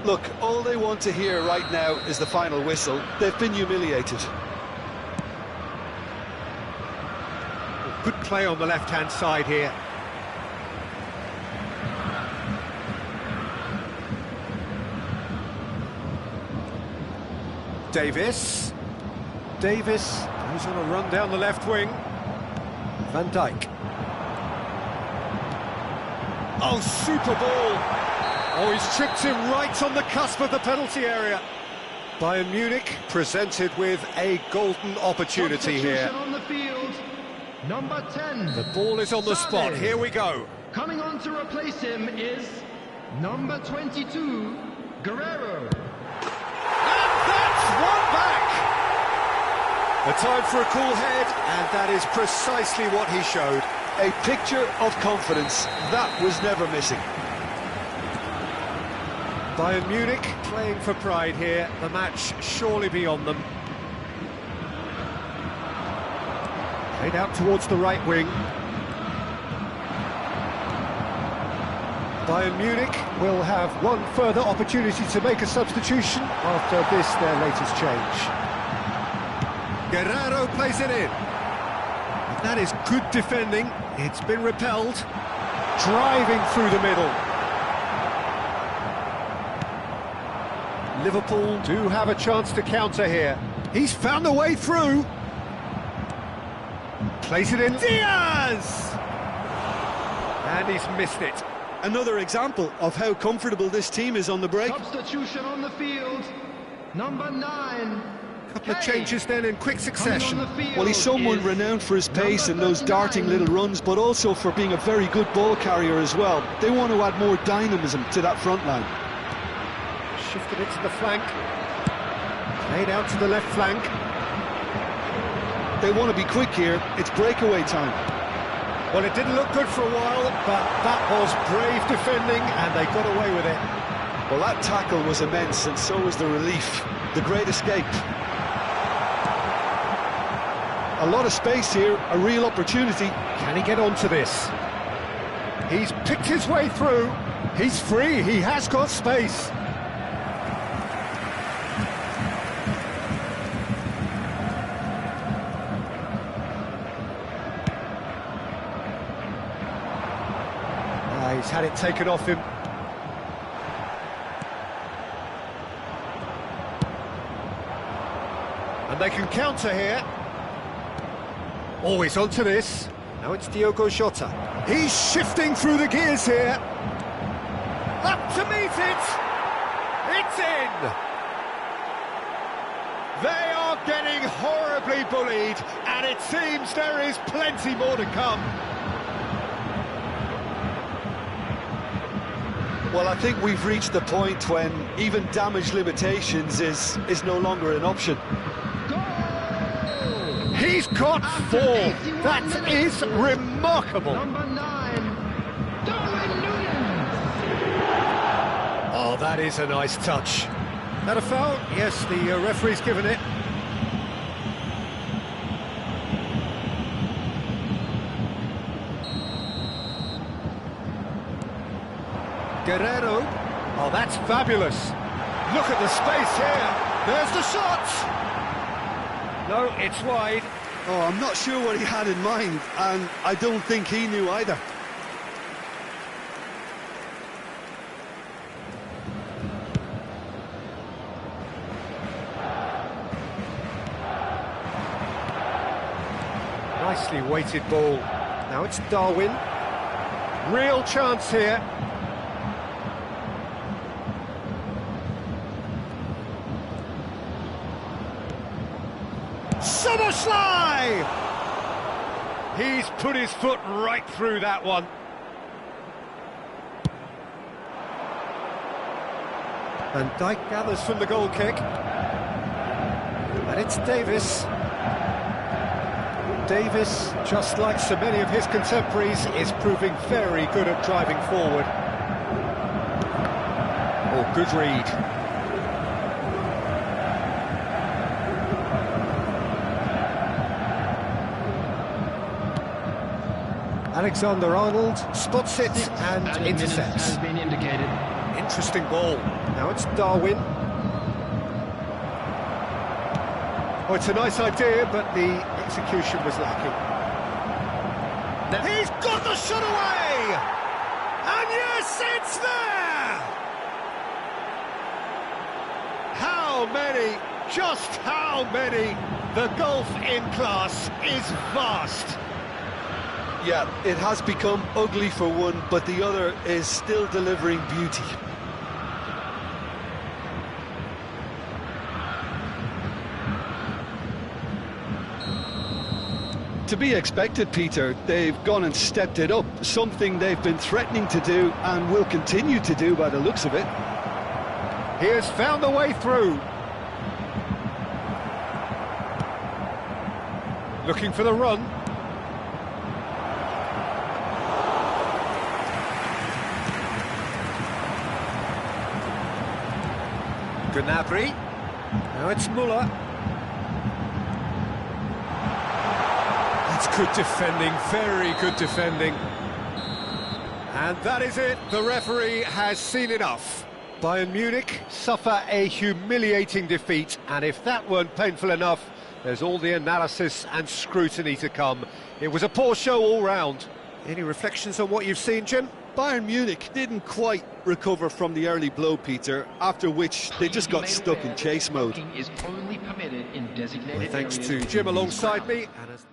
Look, all they want to hear right now is the final whistle. They've been humiliated. Good play on the left-hand side here. Davis goes on a run down the left wing. Van Dijk. Oh, super ball! Oh, he's tripped him right on the cusp of the penalty area. Bayern Munich presented with a golden opportunity here. Substitution on the field, number 10. The ball is on the spot, here we go. Coming on to replace him is number 22, Guerrero. And that's one back! A time for a cool head, and that is precisely what he showed. A picture of confidence. That was never missing. Bayern Munich playing for pride here, the match surely beyond them. Played out towards the right wing. Bayern Munich will have one further opportunity to make a substitution after this, their latest change. Guerrero plays it in. And that is good defending. It's been repelled. Driving through the middle. Liverpool do have a chance to counter here. He's found a way through. Plays it in. Diaz! And he's missed it. Another example of how comfortable this team is on the break. Substitution on the field, number 9. Couple of changes then in quick succession. Well, he's someone renowned for his pace and those darting little runs, but also for being a very good ball carrier as well. They want to add more dynamism to that front line. Shifted it to the flank. Played out to the left flank. They want to be quick here. It's breakaway time. Well, it didn't look good for a while, but that was brave defending, and they got away with it. Well, that tackle was immense, and so was the relief. The great escape. A lot of space here, a real opportunity. Can he get onto this? He's picked his way through. He's free, he has got space. He's had it taken off him. And they can counter here. Always onto this. Now it's Diogo Jota. He's shifting through the gears here. Up to meet it. It's in. They are getting horribly bullied, and it seems there is plenty more to come. Well, I think we've reached the point when even damage limitations is no longer an option. He's got 4. That is remarkable. Number 9, Darwin Núñez. Oh, that is a nice touch. That a foul? Yes, the referee's given it. Guerrero. Oh, that's fabulous. Look at the space here. There's the shot. No, it's wide. Oh, I'm not sure what he had in mind, and I don't think he knew either. Nicely weighted ball. Now it's Darwin. Real chance here. Soboslai! He's put his foot right through that one. And Dijk gathers from the goal kick. And it's Davis. Davis, just like so many of his contemporaries, is proving very good at driving forward. Oh, good read. Alexander-Arnold spots it and intercepts. Has been indicated. Interesting ball. Now it's Darwin. Oh, it's a nice idea, but the execution was lacking. He's got the shot away! And yes, it's there! How many? Just how many? The gulf in class is vast. Yeah, it has become ugly for one, but the other is still delivering beauty. To be expected, Peter. They've gone and stepped it up, something they've been threatening to do and will continue to do by the looks of it. He has found a way through. Looking for the run. Gnabry. Now it's Muller. That's good defending, very good defending. And that is it, the referee has seen enough. Bayern Munich suffer a humiliating defeat, and if that weren't painful enough, there's all the analysis and scrutiny to come. It was a poor show all round. Any reflections on what you've seen, Jim? Bayern Munich didn't quite recover from the early blow, Peter, after which they just got stuck in chase mode. Is only permitted in designated Well, thanks areas to Jim alongside me. And as